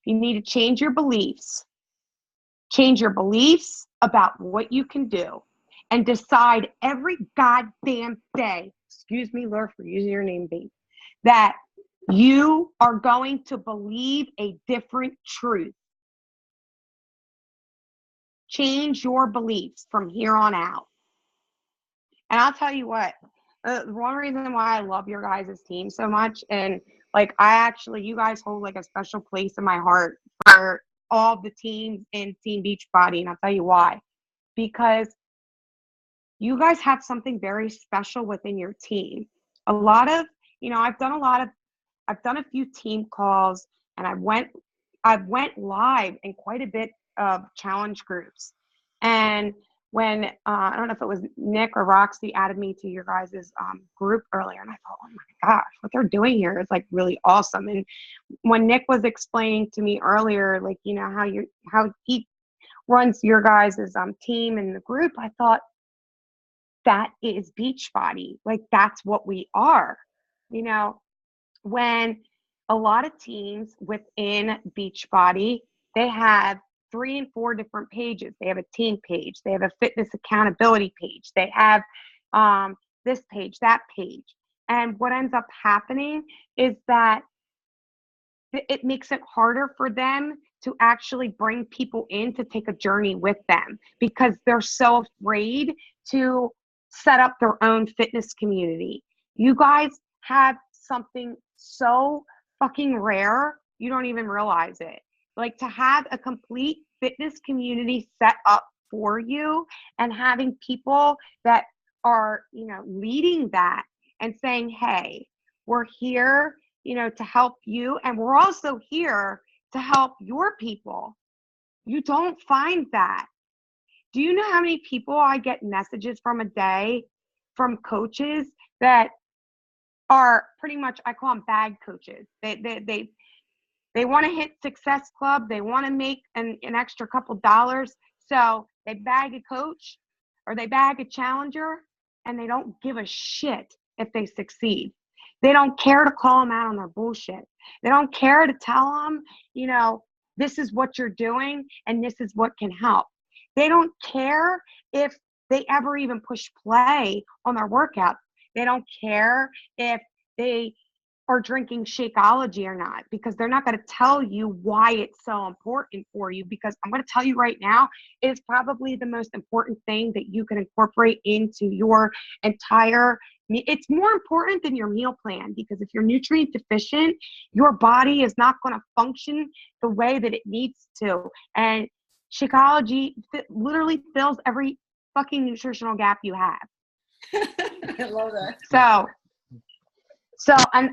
You need to change your beliefs. Change your beliefs about what you can do and decide every goddamn day, excuse me, Lord, for using your name, babe, that you are going to believe a different truth. Change your beliefs from here on out. And I'll tell you what, the one reason why I love your guys' team so much, and like you guys hold like a special place in my heart for all the teams in Team Beachbody, and I'll tell you why. Because you guys have something very special within your team. I've done a few team calls, and I went live in quite a bit of challenge groups. And when I don't know if it was Nick or Roxy added me to your guys' group earlier, and I thought, oh my gosh, what they're doing here is like really awesome. And when Nick was explaining to me earlier, like, you know, how he runs your guys' team and the group, I thought, that is Beachbody. Like, that's what we are. You know, when a lot of teams within Beachbody, they have 3 and 4 different pages. They have a team page. They have a fitness accountability page. They have this page, that page. And what ends up happening is that it makes it harder for them to actually bring people in to take a journey with them because they're so afraid to set up their own fitness community. You guys have something so fucking rare, you don't even realize it. Like, to have a complete fitness community set up for you and having people that are, you know, leading that and saying, hey, we're here, you know, to help you. And we're also here to help your people. You don't find that. Do you know how many people I get messages from a day from coaches that are pretty much, I call them bag coaches. They want to hit Success Club. They want to make an extra couple dollars. So they bag a coach or they bag a challenger, and they don't give a shit if they succeed. They don't care to call them out on their bullshit. They don't care to tell them, you know, this is what you're doing and this is what can help. They don't care if they ever even push play on their workout. They don't care if they are drinking Shakeology or not, because they're not going to tell you why it's so important for you. Because I'm going to tell you right now, it's probably the most important thing that you can incorporate into your entire It's more important than your meal plan, because if you're nutrient deficient, your body is not going to function the way that it needs to. And Shakeology literally fills every fucking nutritional gap you have. I love that. So, and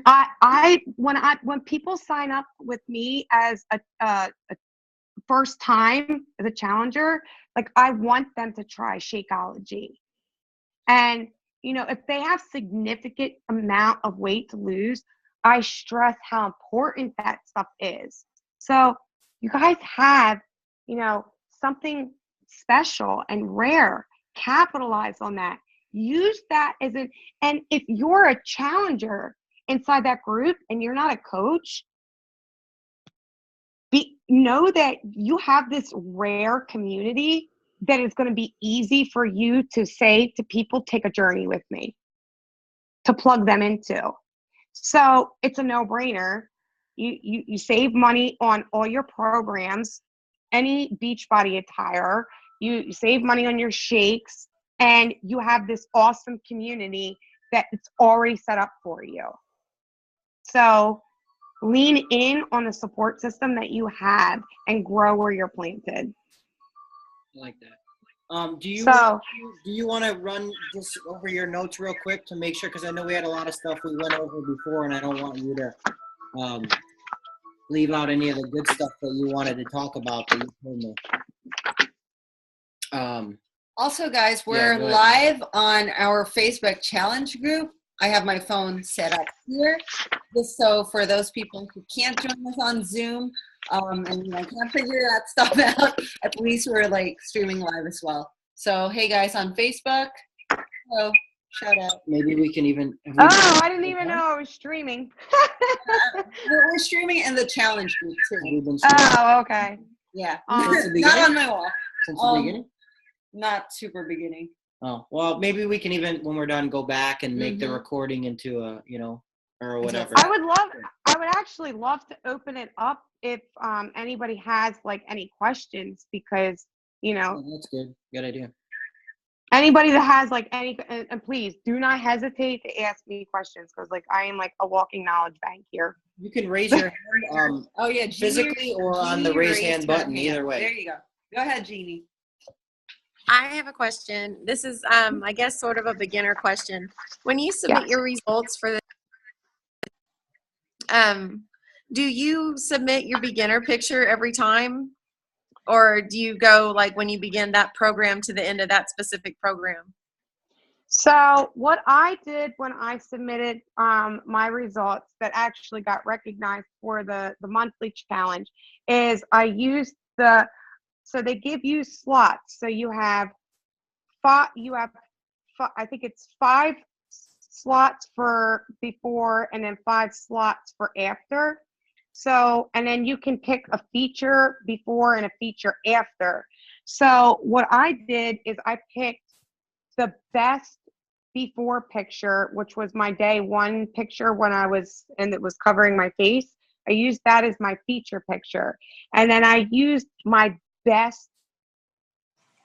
when people sign up with me as a first time as a challenger, like, I want them to try Shakeology. And, you know, if they have significant amount of weight to lose, I stress how important that stuff is. So you guys have, you know, something special and rare. Capitalize on that. Use that as and if you're a challenger inside that group and you're not a coach, know that you have this rare community that is going to be easy for you to say to people, take a journey with me, to plug them into. So it's a no-brainer. You save money on all your programs, any Beachbody attire, you save money on your shakes, and you have this awesome community that it's already set up for you. So lean in on the support system that you have and grow where you're planted. I like that. Do you want to run just over your notes real quick to make sure, because I know we had a lot of stuff we went over before, and I don't want you to leave out any of the good stuff that you wanted to talk about that you told me. Also, guys, we're live on our Facebook challenge group. I have my phone set up here, just so for those people who can't join us on Zoom, and I can't figure that stuff out, at least we're like streaming live as well. So, hey guys, on Facebook, hello, shout out. Maybe we can even. I didn't even know I was streaming. We're streaming in the challenge group too. Oh, okay. Yeah, not on my wall. Since the beginning? Not super beginning. Oh, well, maybe we can even, when we're done, go back and make the recording into a, you know, or whatever. I would actually love to open it up if anybody has like any questions, because, you know. Oh, that's good. Good idea. Anybody that has like any, and please do not hesitate to ask me questions, because like I am like a walking knowledge bank here. You can raise your hand physically or on the raise hand button, either way. There you go. Go ahead, Jeannie. I have a question. This is, I guess, sort of a beginner question. When you submit your results for the, do you submit your beginner picture every time? Or do you go, like, when you begin that program to the end of that specific program? So what I did when I submitted my results that actually got recognized for the monthly challenge is I used so they give you slots. So you have I think it's 5 slots for before and then 5 slots for after. So, and then you can pick a feature before and a feature after. So what I did is I picked the best before picture, which was my day 1 picture when and it was covering my face. I used that as my feature picture. And then I used my best,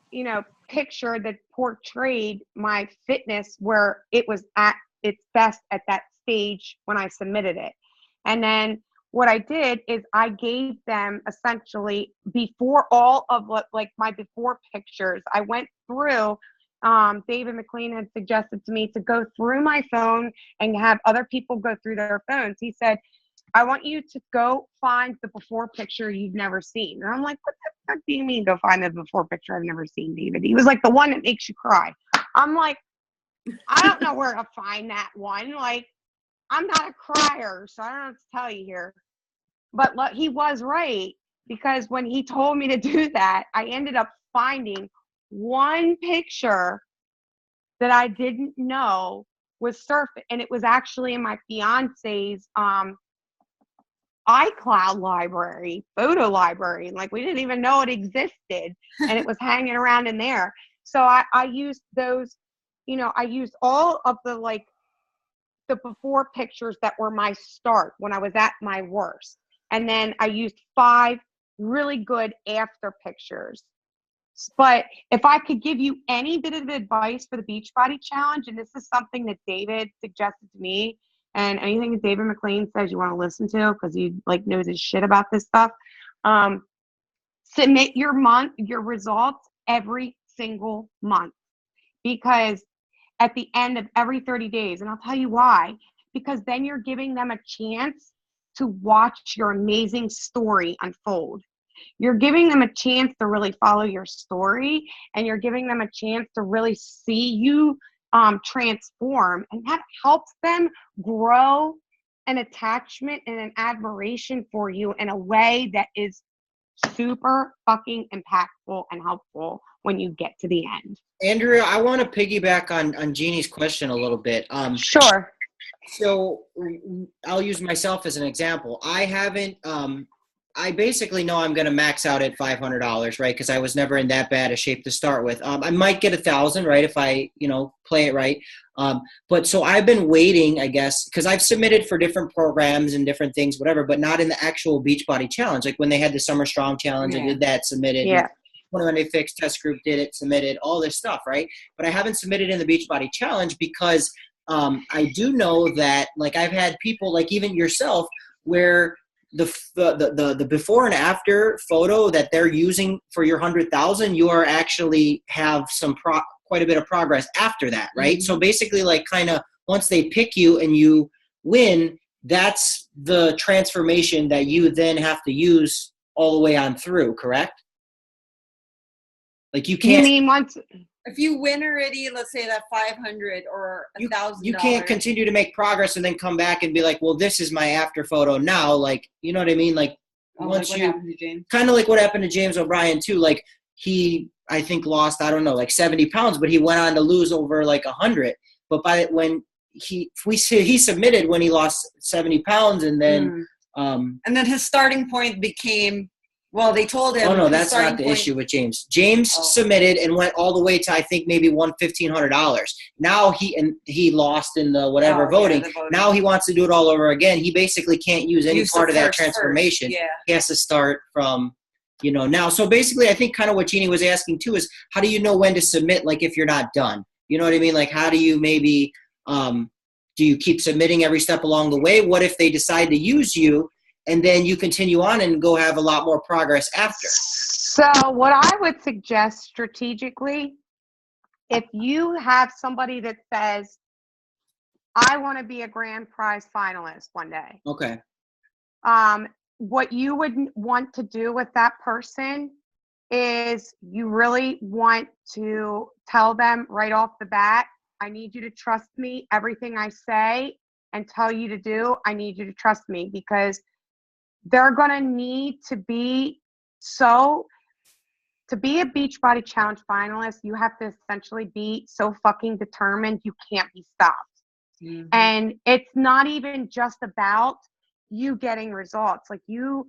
you know, picture that portrayed my fitness where it was at its best at that stage when I submitted it. And then what I did is I gave them essentially before all of like my before pictures. I went through, David McLean had suggested to me to go through my phone and have other people go through their phones. He said, I want you to go find the before picture you've never seen. And I'm like, what the fuck do you mean go find the before picture I've never seen, David? He was like, the one that makes you cry. I'm like, I don't know where to find that one. Like, I'm not a crier, so I don't know what to tell you here. But he was right, because when he told me to do that, I ended up finding one picture that I didn't know was surfing, and it was actually in my fiance's iCloud library, photo library. Like, we didn't even know it existed, and it was hanging around in there. So I used those, you know, I used all of the like the before pictures that were my start when I was at my worst. And then I used 5 really good after pictures. But if I could give you any bit of advice for the Beachbody Challenge, and this is something that David suggested to me, and anything that David McLean says you want to listen to because he like knows his shit about this stuff. Submit your results every single month, because at the end of every 30 days, and I'll tell you why, because then you're giving them a chance to watch your amazing story unfold. You're giving them a chance to really follow your story, and you're giving them a chance to really see you transform, and that helps them grow an attachment and an admiration for you in a way that is super fucking impactful and helpful when you get to the end. Andrea, I want to piggyback on Jeannie's question a little bit. Sure. So I'll use myself as an example. I basically know I'm going to max out at $500, right? Because I was never in that bad a shape to start with. I might get 1,000, right? If I, play it right. But so I've been waiting, I guess, because I've submitted for different programs and different things, whatever, but not in the actual Beachbody Challenge. Like when they had the Summer Strong Challenge, I did that, submitted. Yeah. 21 Day Fix test group did it, submitted, all this stuff, right? But I haven't submitted in the Beachbody Challenge because I do know that, like, I've had people, like even yourself, where the before and after photo that they're using for your 100,000, you are actually have some quite a bit of progress after that, right? Mm-hmm. So basically, like, kind of once they pick you and you win, that's the transformation that you then have to use all the way on through, correct? Like you can't. You mean once? If you win already, let's say that 500 or $1,000, you can't continue to make progress and then come back and be like, well, this is my after photo now. Like, you know what I mean? Like, once like what happened to James? Kind of like what happened to James O'Brien too. Like he, I think, lost, I don't know, like 70 pounds, but he went on to lose over like 100. But when he submitted when he lost 70 pounds, and then his starting point became. Well, they told him. Oh no, that's not the issue with James. James submitted and went all the way to, I think, maybe won $1,500. Now he lost in the whatever voting. The voting. Now he wants to do it all over again. He basically can't use any part of that transformation. Yeah. He has to start from, now. So basically, I think kind of what Jeannie was asking too is, how do you know when to submit? Like if you're not done, you know what I mean? Like how do you maybe do you keep submitting every step along the way? What if they decide to use you? And then you continue on and go have a lot more progress after. So what I would suggest strategically, if you have somebody that says, I want to be a grand prize finalist one day. Okay. What you would want to do with that person is you really want to tell them right off the bat, I need you to trust me. Everything I say and tell you to do, I need you to trust me, because they're going to need to be to be a Beachbody Challenge finalist, you have to essentially be so fucking determined you can't be stopped. Mm-hmm. And it's not even just about you getting results. Like you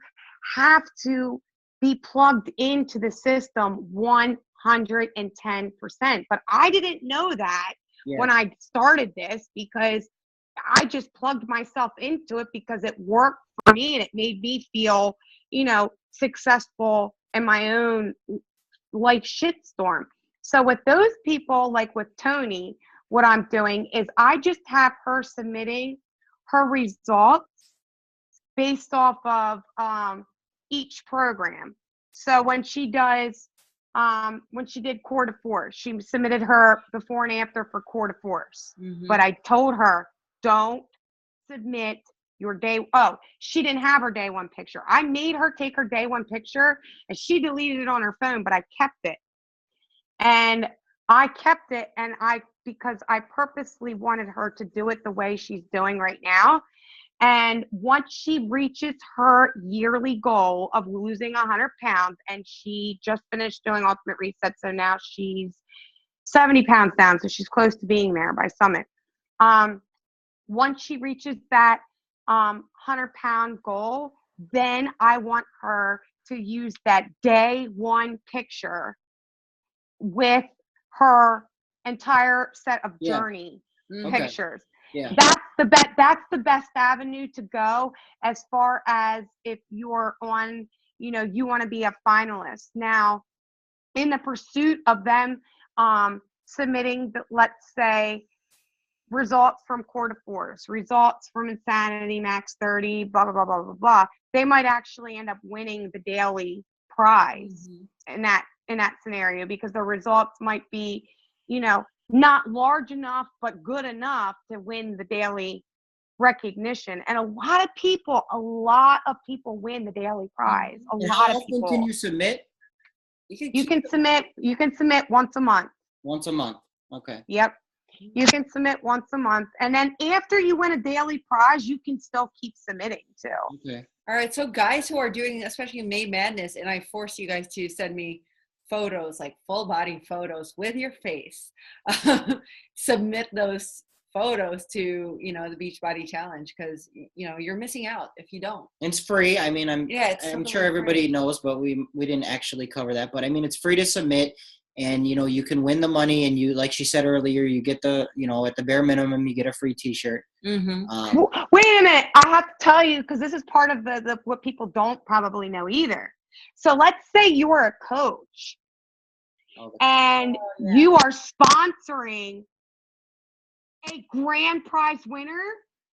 have to be plugged into the system 110%. But I didn't know that when I started this, because I just plugged myself into it because it worked for me and it made me feel, successful in my own life shitstorm. So with those people, like with Tony, what I'm doing is I just have her submitting her results based off of each program. So when she did Core de Force, she submitted her before and after for Core de Force. Mm-hmm. But I told her, don't submit your she didn't have her day one picture. I made her take her day one picture and she deleted it on her phone, but I kept it. And because I purposely wanted her to do it the way she's doing right now. And once she reaches her yearly goal of losing 100 pounds, and she just finished doing Ultimate Reset, so now she's 70 pounds down, so she's close to being there by Summit. Once she reaches that 100-pound goal, then I want her to use that day one picture with her entire set of journey pictures. Yeah. That's the best avenue to go as far as if you're on, you want to be a finalist. Now, in the pursuit of them submitting, let's say, results from Court of Force, results from Insanity, Max 30, blah, blah, blah, blah, blah, blah, they might actually end up winning the daily prize in that scenario, because the results might be, you know, not large enough, but good enough to win the daily recognition. And a lot of people win the daily prize. A lot of people. How often can you submit? You can submit once a month. Once a month. Okay. Yep. You can submit once a month. And then after you win a daily prize, you can still keep submitting too. Okay. All right. So guys who are doing, especially May Madness, and I force you guys to send me photos, like full body photos with your face, submit those photos to, you know, the Beachbody Challenge, because, you know, you're missing out if you don't. It's free. I mean, I'm totally sure everybody free. knows, but we didn't actually cover that. But I mean, it's free to submit, and, you know, you can win the money, and you, like she said earlier, you get the, you know, at the bare minimum, you get a free t-shirt. Wait a minute. I have to tell you, because this is part of the what people don't probably know either. So let's say you are a coach and you are sponsoring a grand prize winner.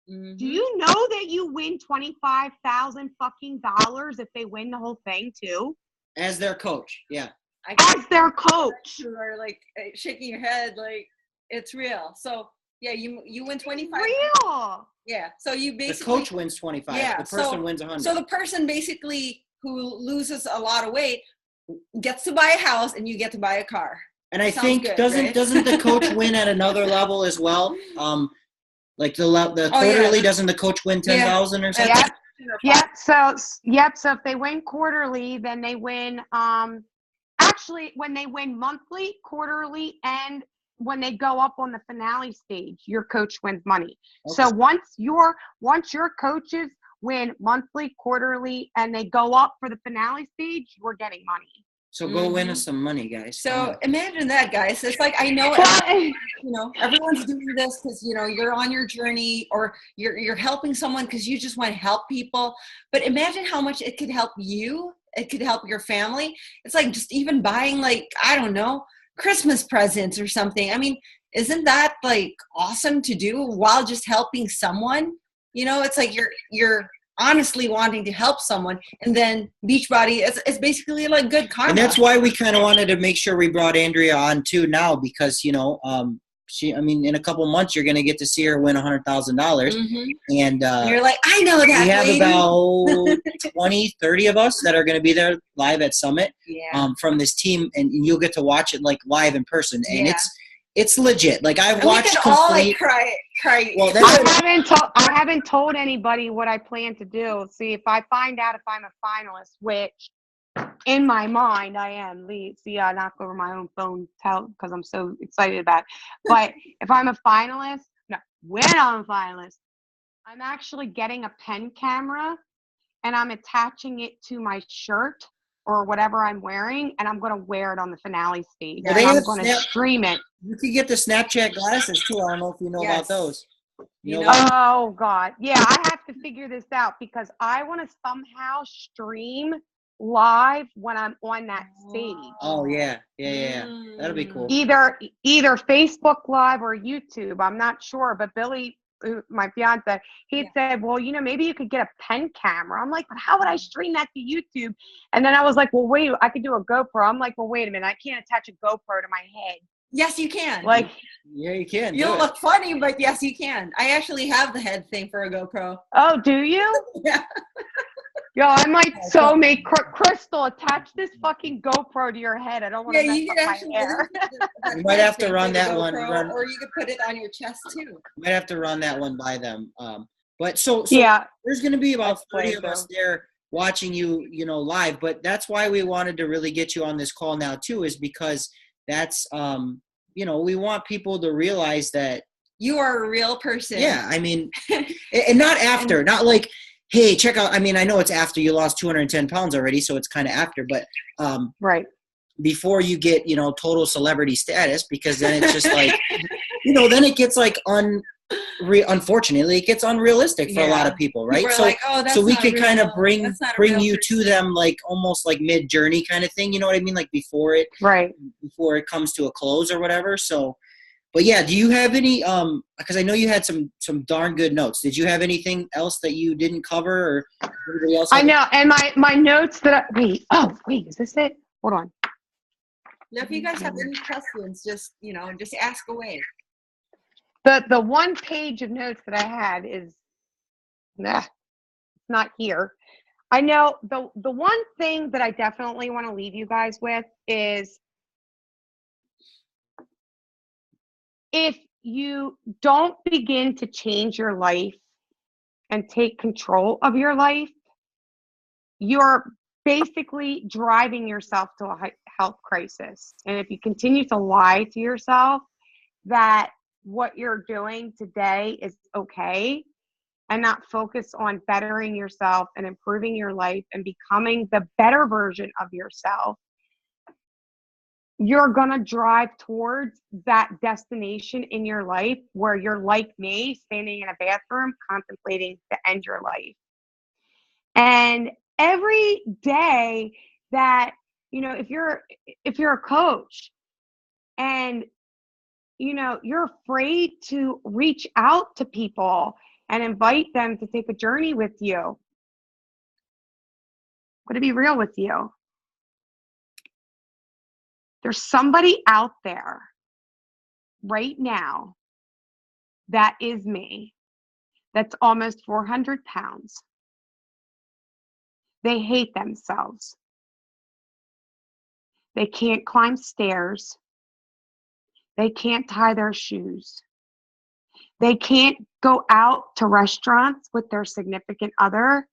Do you know that you win $25,000 fucking dollars if they win the whole thing too? As their coach, yeah. As their coach. You are like shaking your head like it's real. So yeah, you win 25. Real. Yeah. So you basically, the coach wins 25. Yeah, the person wins 100. So the person basically who loses a lot of weight gets to buy a house, and you get to buy a car. And I Sounds think good, doesn't right? the coach win at another level as well? Like the quarterly, doesn't the coach win 10,000 or something? Yep. So if they win quarterly, then they win. Actually, when they win monthly, quarterly, and when they go up on the finale stage, your coach wins money. Okay. So once your coaches win monthly, quarterly, and they go up for the finale stage, you're getting money. So go win us some money, guys. So imagine that, guys. It's like, I know, you know, everyone's doing this because, you know, you're on your journey, or you're helping someone because you just want to help people. But imagine how much it could help you. It could help your family. It's like just even buying, like, I don't know, Christmas presents or something. I mean, isn't that like awesome to do while just helping someone? You know, it's like you're honestly wanting to help someone, and then Beachbody is basically like good karma. And that's why we kind of wanted to make sure we brought Andrea on too now, because, you know, in a couple months you're going to get to see her win $100,000. And you're like, I know that we have lady. about 20, 30 of us that are going to be there live at Summit from this team, and you'll get to watch it like live in person. And it's legit. Like, I've watched we can all like cry. Well, I haven't told anybody what I plan to do. See, if I find out if I'm a finalist, which in my mind I am. I knock over my own phone because I'm so excited about it. But if I'm a finalist, when I'm a finalist, I'm actually getting a pen camera and I'm attaching it to my shirt or whatever I'm wearing, and I'm going to wear it on the finale stage. Yeah, and I'm going to stream it. You can get the Snapchat glasses too. I don't know if you know about those. You know oh, God. Yeah, I have to figure this out because I want to somehow stream live when I'm on that stage. Oh, yeah. That'll be cool. Either Facebook Live or YouTube. I'm not sure, but Billy, my fiance, he said, well, you know, maybe you could get a pen camera. I'm like, but how would I stream that to YouTube? And then I was like, well, wait, I could do a GoPro. I'm like, well, wait a minute, I can't attach a GoPro to my head. Yes, you can. Like, yeah, you can. You'll look funny, but yes, you can. I actually have the head thing for a GoPro. Oh, do you? Yeah. Yo, I might make Crystal attach this fucking GoPro to your head. I don't want to mess up my hair. You might have to run that one. Or you could put it on your chest too. You might have to run that one by them. But so there's going to be about 30 of us there watching you, you know, live. But that's why we wanted to really get you on this call now too, is because that's, you know, we want people to realize that you are a real person. Yeah, I mean, and not after, not like, hey, check out. I mean, I know it's after you lost 210 pounds already, so it's kind of after, but right before you get, you know, total celebrity status, because then it's just like, you know, then it gets like unfortunately, it gets unrealistic for a lot of people, right? We're so, like, oh, that's so we not could kind of real. That's not a bring real you person. to them like almost like mid journey kind of thing. You know what I mean? Like before it comes to a close or whatever. So, but yeah, do you have any? Because I know you had some darn good notes. Did you have anything else that you didn't cover, or anybody else? I know, and my notes that wait, is this it? Hold on. Now, if you guys have any questions, just ask away. The one page of notes that I had is it's not here. I know the one thing that I definitely want to leave you guys with is if you don't begin to change your life and take control of your life, you're basically driving yourself to a health crisis. And if you continue to lie to yourself that what you're doing today is okay and not focus on bettering yourself and improving your life and becoming the better version of yourself, you're going to drive towards that destination in your life where you're like me, standing in a bathroom contemplating to end your life. And every day that, if you're a coach and you're afraid to reach out to people and invite them to take a journey with you, I'm going to be real with you. There's somebody out there right now that is me, that's almost 400 pounds. They hate themselves. They can't climb stairs. They can't tie their shoes. They can't go out to restaurants with their significant other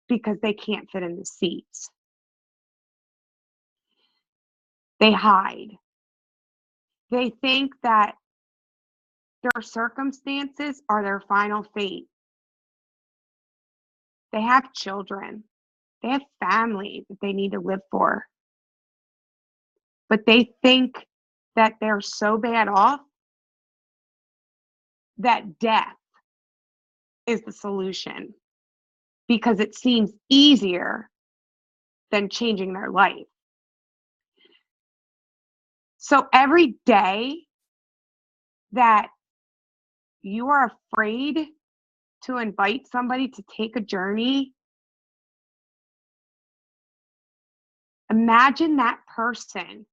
because they can't fit in the seats. They hide. They think that their circumstances are their final fate. They have children. They have family that they need to live for. But they think that they're so bad off that death is the solution because it seems easier than changing their life. So every day that you are afraid to invite somebody to take a journey, imagine that person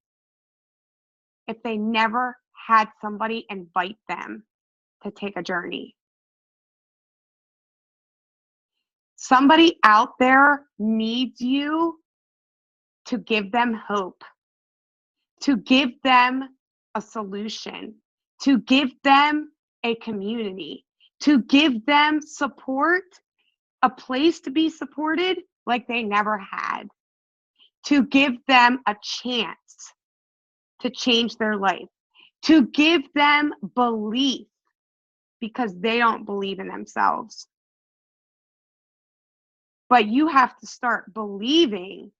if they never had somebody invite them to take a journey. Somebody out there needs you to give them hope, to give them a solution, to give them a community, to give them support, a place to be supported like they never had, to give them a chance to change their life, to give them belief because they don't believe in themselves. But you have to start believing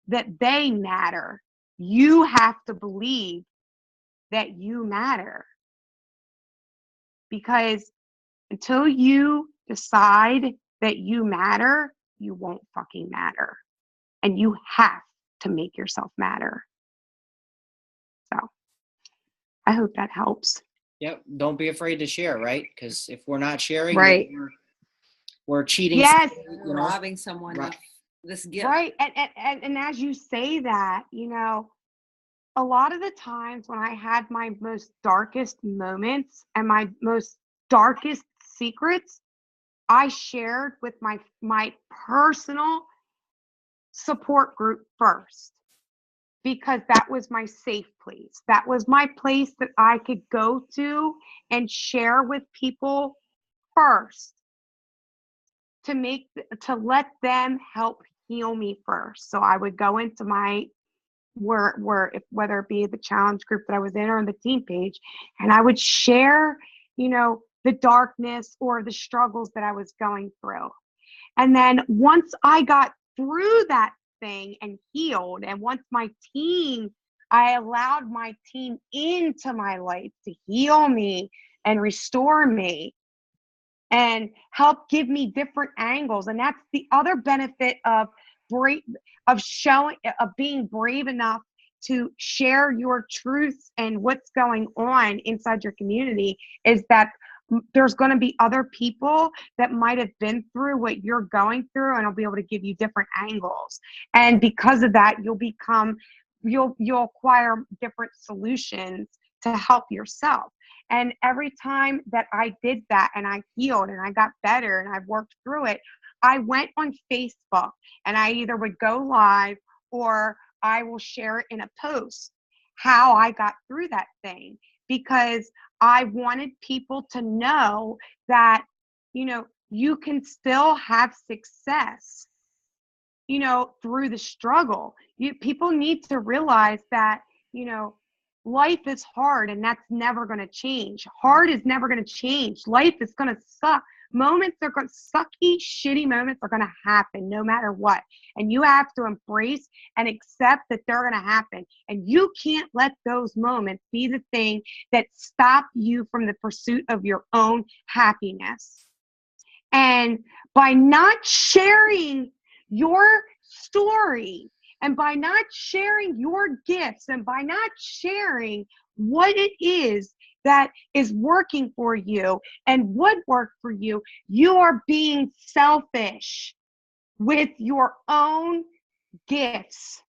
that they matter. You have to believe that you matter. Because until you decide that you matter, you won't fucking matter. And you have to make yourself matter. So I hope that helps. Yep. Don't be afraid to share, right? Because if we're not sharing, right, we're cheating. Yes, We're robbing someone of this gift. Right. And as you say that, a lot of the times when I had my most darkest moments and my most darkest secrets, I shared with my personal support group first, because that was my safe place. That was my place that I could go to and share with people first to let them help heal me first. So I would go into my whether it be the challenge group that I was in or on the team page, and I would share, the darkness or the struggles that I was going through. And then once I got through that thing and healed, and once I allowed my team into my life to heal me and restore me and help give me different angles. And that's the other benefit of being brave enough to share your truths and what's going on inside your community, is that there's going to be other people that might have been through what you're going through, and I'll be able to give you different angles. And because of that, you'll acquire different solutions to help yourself. And every time that I did that and I healed and I got better and I've worked through it, I went on Facebook and I either would go live or I will share it in a post how I got through that thing, because I wanted people to know that, you can still have success, through the struggle. People need to realize that, life is hard and that's never going to change. Hard is never going to change. Life is going to suck. Sucky, shitty moments are going to happen no matter what. And you have to embrace and accept that they're going to happen. And you can't let those moments be the thing that stop you from the pursuit of your own happiness. And by not sharing your story, and by not sharing your gifts, and by not sharing what it is that is working for you and would work for you, you are being selfish with your own gifts.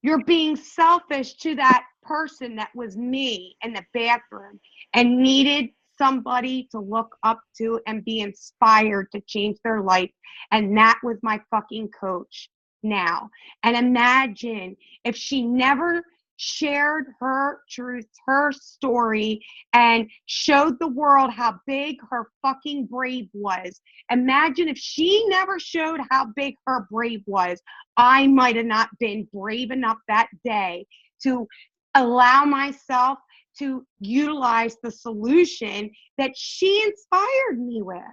You're being selfish to that person that was me in the bathroom and needed somebody to look up to and be inspired to change their life. And that was my fucking coach now. And imagine if she never shared her truth, her story, and showed the world how big her fucking brave was. Imagine if she never showed how big her brave was. I might have not been brave enough that day to allow myself to utilize the solution that she inspired me with.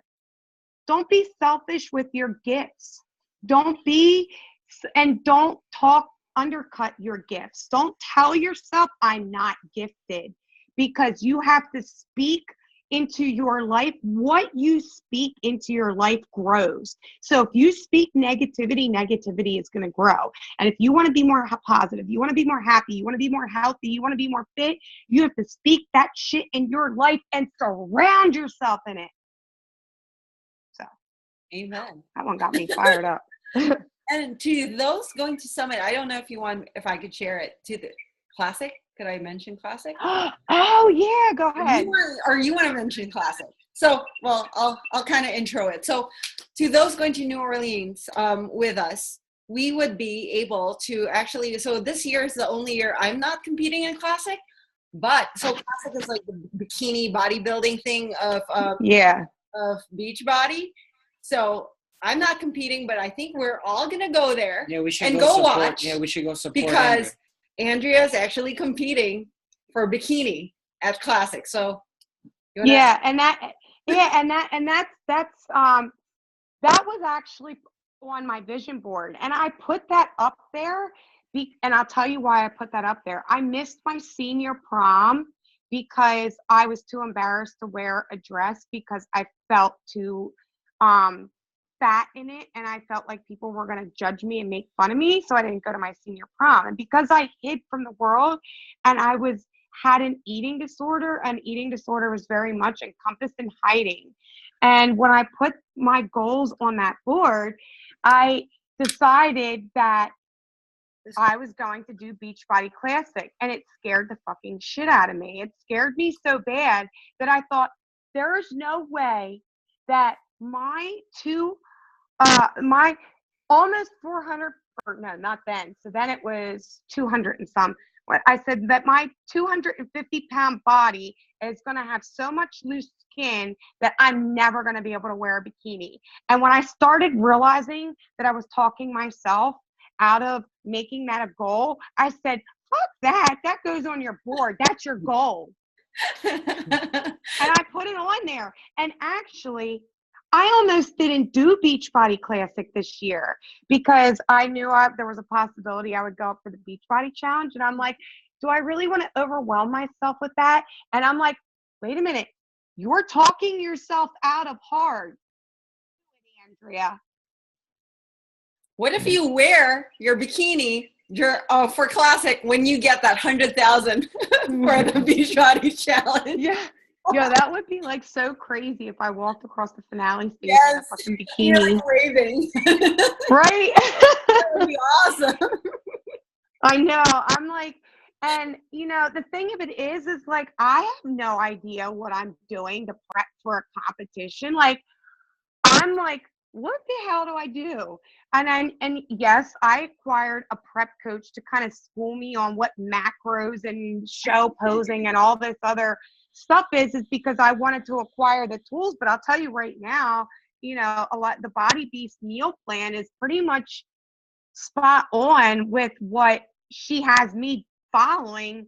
Don't be selfish with your gifts. Don't undercut your gifts. Don't tell yourself I'm not gifted, because you have to speak into your life. What you speak into your life grows. So if you speak negativity, negativity is going to grow. And if you want to be more positive, you want to be more happy, you want to be more healthy, you want to be more fit, you have to speak that shit in your life and surround yourself in it. So, amen. That one got me fired up. And to those going to Summit, I don't know if I could share it to the Classic. Could I mention Classic? Oh yeah, go ahead. You want to mention Classic? So, well, I'll kind of intro it. So, to those going to New Orleans with us, we would be able to actually. So this year is the only year I'm not competing in Classic, but so Classic is like the bikini bodybuilding thing of Beachbody. So I'm not competing, but I think we're all gonna go there. Yeah, we should and go support, watch. Yeah, we should go support because Andrea's actually competing for bikini at Classic. So that was actually on my vision board, and I put that up there. And I'll tell you why I put that up there. I missed my senior prom because I was too embarrassed to wear a dress because I felt too fat in it, and I felt like people were going to judge me and make fun of me, so I didn't go to my senior prom. And because I hid from the world and I had an eating disorder, was very much encompassed in hiding. And when I put my goals on that board, I decided that I was going to do Beachbody Classic, and it scared the fucking shit out of me. It scared me so bad that I thought, there is no way that my almost 400, or no, not then. So then it was 200 and some. I said that my 250-pound body is going to have so much loose skin that I'm never going to be able to wear a bikini. And when I started realizing that I was talking myself out of making that a goal, I said, fuck that. That goes on your board. That's your goal. And I put it on there. And actually, I almost didn't do Beachbody Classic this year because I knew there was a possibility I would go up for the Beachbody Challenge. And I'm like, do I really want to overwhelm myself with that? And I'm like, wait a minute, you're talking yourself out of hard, Andrea. What if you wear your bikini for classic when you get that 100,000 for the Beachbody challenge? Yeah, that would be like so crazy if I walked across the finale stage in a fucking bikini. You're like waving. Right? That would be awesome. I know. I'm like, and the thing of it is like, I have no idea what I'm doing to prep for a competition. Like, I'm like, what the hell do I do? And yes, I acquired a prep coach to kind of school me on what macros and show posing and all this other stuff is because I wanted to acquire the tools. But I'll tell you right now, the Body Beast meal plan is pretty much spot on with what she has me following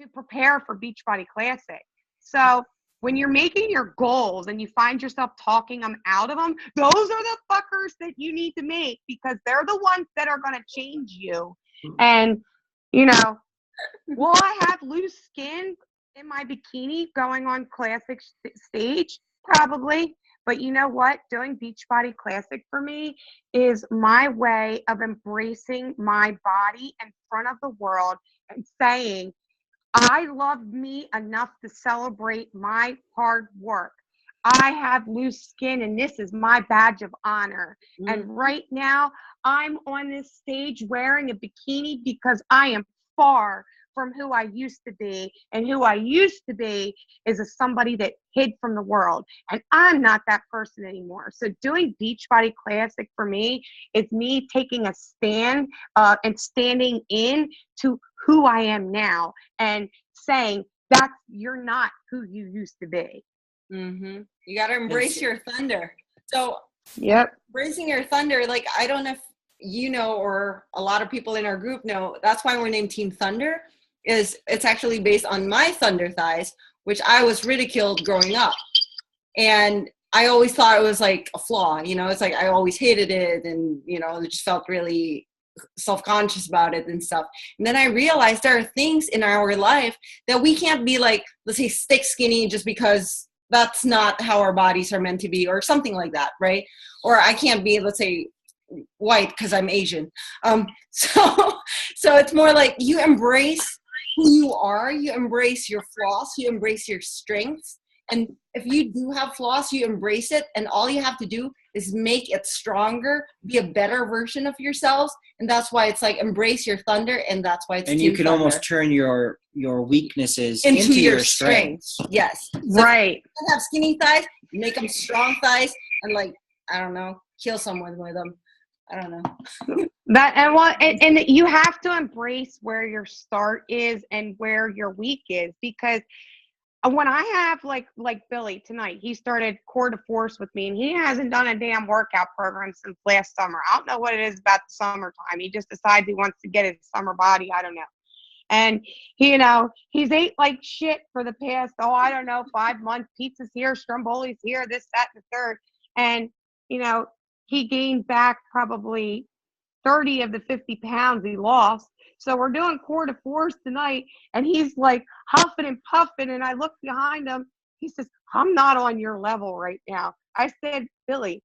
to prepare for Beachbody Classic. So when you're making your goals and you find yourself talking them out of them, those are the fuckers that you need to make because they're the ones that are going to change you. And, will I have loose skin in my bikini going on Classic stage? Probably. But you know what? Doing Beachbody Classic for me is my way of embracing my body in front of the world and saying, I love me enough to celebrate my hard work. I have loose skin and this is my badge of honor. Mm-hmm. And right now I'm on this stage wearing a bikini because I am far from who I used to be. And who I used to be is somebody that hid from the world. And I'm not that person anymore. So doing Beachbody Classic for me is me taking a stand and standing in to who I am now and saying that you're not who you used to be. Mm-hmm. You got to embrace your thunder. So yep, embracing your thunder, like, I don't know if you know, or a lot of people in our group know, that's why we're named Team Thunder. It's actually based on my thunder thighs, which I was ridiculed growing up. And I always thought it was like a flaw, it's like I always hated it and, I just felt really self-conscious about it and stuff. And then I realized there are things in our life that we can't be like, let's say, stick skinny just because that's not how our bodies are meant to be or something like that, right? Or I can't be, let's say, white because I'm Asian. So it's more like you embrace who you are, you embrace your flaws, you embrace your strengths. And if you do have flaws, you embrace it. And all you have to do is make it stronger, be a better version of yourselves. And that's why it's like embrace your thunder. And that's why it's and you can thunder. Almost turn your weaknesses into your strengths. Yes. So right. If you have skinny thighs, make them strong thighs and, like, I don't know, kill someone with them. I don't know. And you have to embrace where your start is and where your weak is, because when I have like Billy tonight, he started core to force with me and he hasn't done a damn workout program since last summer. I don't know what it is about the summertime. He just decides he wants to get his summer body. I don't know. And he's ate like shit for the past, 5 months. Pizza's here, Stromboli's here, this, that, and the third. And, he gained back probably 30 of the 50 pounds he lost. So we're doing core to force tonight. And he's like huffing and puffing. And I look behind him. He says, I'm not on your level right now. I said, Billy,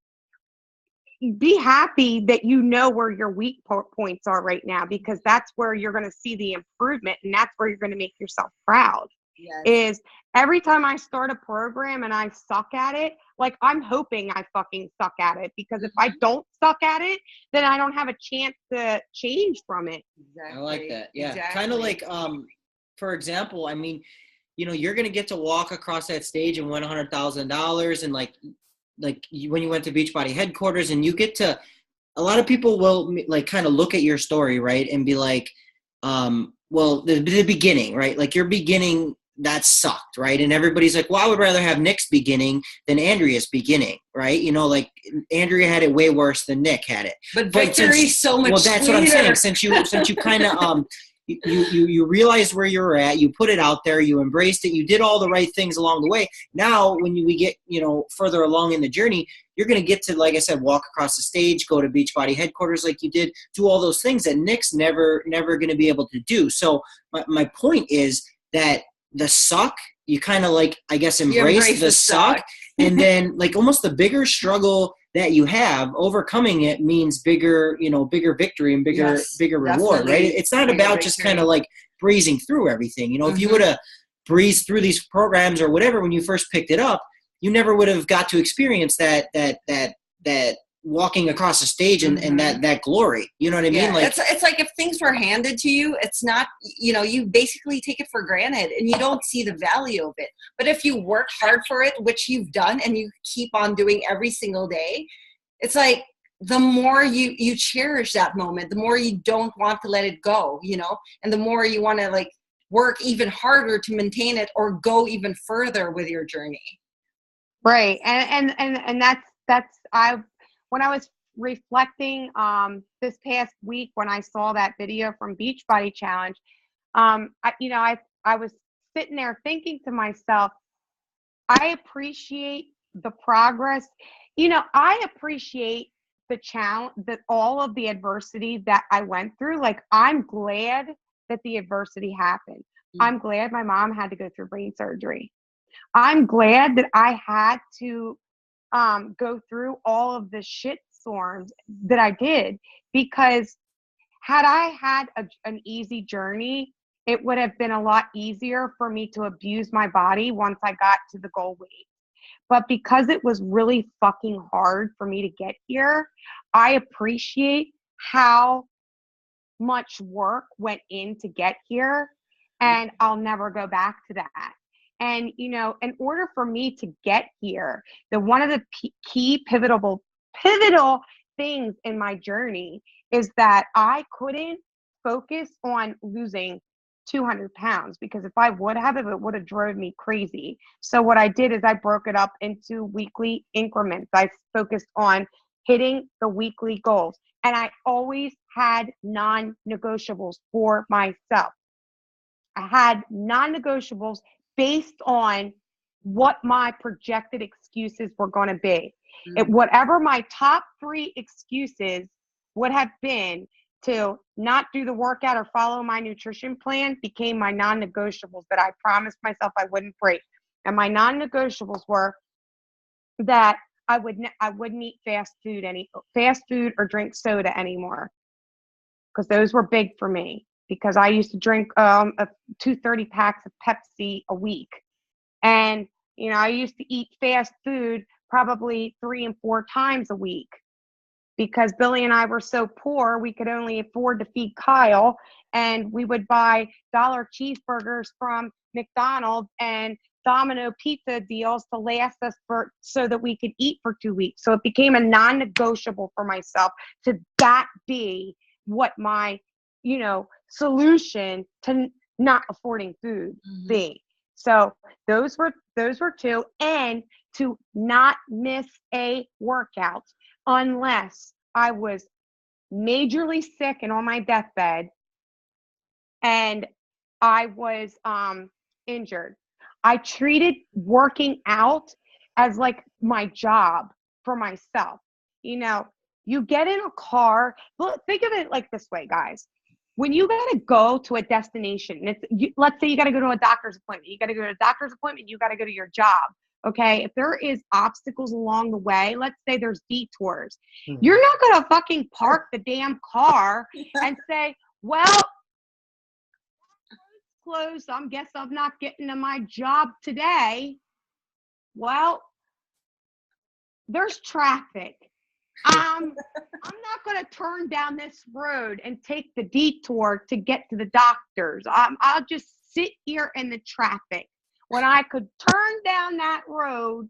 be happy that you know where your weak points are right now, because that's where you're going to see the improvement. And that's where you're going to make yourself proud. Yes. Is every time I start a program and I suck at it, like, I'm hoping I fucking suck at it, because if I don't suck at it, then I don't have a chance to change from it. Exactly. I like that. Yeah. Exactly. Kind of like, for example, I mean, you're going to get to walk across that stage and win $100,000. And like when you went to Beachbody headquarters, and you get to, a lot of people will like kind of look at your story, right, and be like, well, the beginning, right? Like your beginning, that sucked, right? And everybody's like, well, I would rather have Nick's beginning than Andrea's beginning, right? Like Andrea had it way worse than Nick had it. But victory's so much Well, that's sweeter. what I'm saying. Since you kind of you realized where you were at, you put it out there, you embraced it, you did all the right things along the way. Now, when we get, further along in the journey, you're going to get to, like I said, walk across the stage, go to Beachbody headquarters like you did, do all those things that Nick's never going to be able to do. So my point is that the suck, you kind of like, I guess, embrace the suck. And then like almost the bigger struggle that you have, overcoming it means bigger victory and bigger reward, right? It's not about just kind of like breezing through everything. If you would have breezed through these programs or whatever when you first picked it up, you never would have got to experience that walking across the stage and that glory. You know what I mean? Like it's like if things were handed to you, it's not, you basically take it for granted and you don't see the value of it. But if you work hard for it, which you've done, and you keep on doing every single day, it's like the more you cherish that moment, the more you don't want to let it go, and the more you want to like work even harder to maintain it or go even further with your journey. Right. And that's when I was reflecting this past week when I saw that video from Beachbody Challenge, I was sitting there thinking to myself, I appreciate the progress. I appreciate the challenge, that all of the adversity that I went through. Like, I'm glad that the adversity happened. I'm glad my mom had to go through brain surgery. I'm glad that I had to go through all of the shit storms that I did, because had I had an easy journey, it would have been a lot easier for me to abuse my body once I got to the goal weight. But because it was really fucking hard for me to get here, I appreciate how much work went in to get here, and I'll never go back to that. And, in order for me to get here, one of the key pivotal things in my journey is that I couldn't focus on losing 200 pounds, because if I would have, it would have drove me crazy. So what I did is I broke it up into weekly increments. I focused on hitting the weekly goals, and I always had non-negotiables for myself. I had non-negotiables based on what my projected excuses were going to be. Whatever my top 3 excuses would have been to not do the workout or follow my nutrition plan became my non-negotiables that I promised myself I wouldn't break. And my non-negotiables were that I wouldn't eat fast food or drink soda anymore, because those were big for me. Because I used to drink 230 packs of Pepsi a week. And, I used to eat fast food probably 3 and 4 times a week, because Billy and I were so poor, we could only afford to feed Kyle. And we would buy dollar cheeseburgers from McDonald's and Domino pizza deals to last us so that we could eat for 2 weeks. So it became a non-negotiable for myself to that be what my, solution to not affording food be. So those were 2, and to not miss a workout unless I was majorly sick and on my deathbed and I was injured. I treated working out as like my job for myself. You get in a car. Think of it like this way, guys. When you got to go to a destination, let's say you got to go to a doctor's appointment. You got to go to a doctor's appointment. You got to go to your job. Okay. If there is obstacles along the way, let's say there's detours, you're not going to fucking park the damn car and say, well, it's closed. I guess I'm not getting to my job today. Well, there's traffic. I'm not going to turn down this road and take the detour to get to the doctors. I'll just sit here in the traffic when I could turn down that road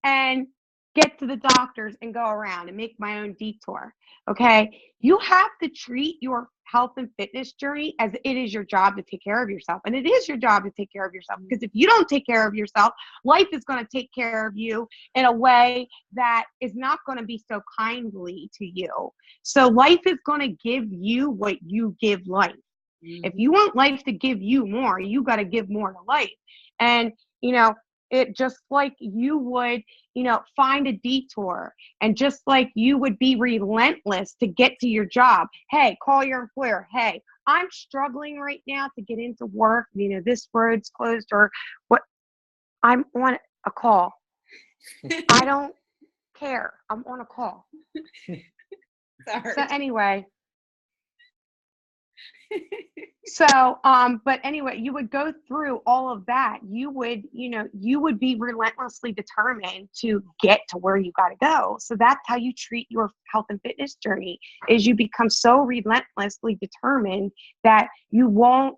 and get to the doctors and go around and make my own detour. Okay. You have to treat your health and fitness journey as it is your job to take care of yourself. And it is your job to take care of yourself, because if you don't take care of yourself, life is going to take care of you in a way that is not going to be so kindly to you. So life is going to give you what you give life. If you want life to give you more, you got to give more to life. And, it just like you would, find a detour, and just like you would be relentless to get to your job. Hey, call your employer. Hey, I'm struggling right now to get into work. This road's closed, or what. I'm on a call. I don't care. I'm on a call. Sorry. So anyway. But anyway, you would go through all of that. You would be relentlessly determined to get to where you got to go. So that's how you treat your health and fitness journey, is you become so relentlessly determined that you won't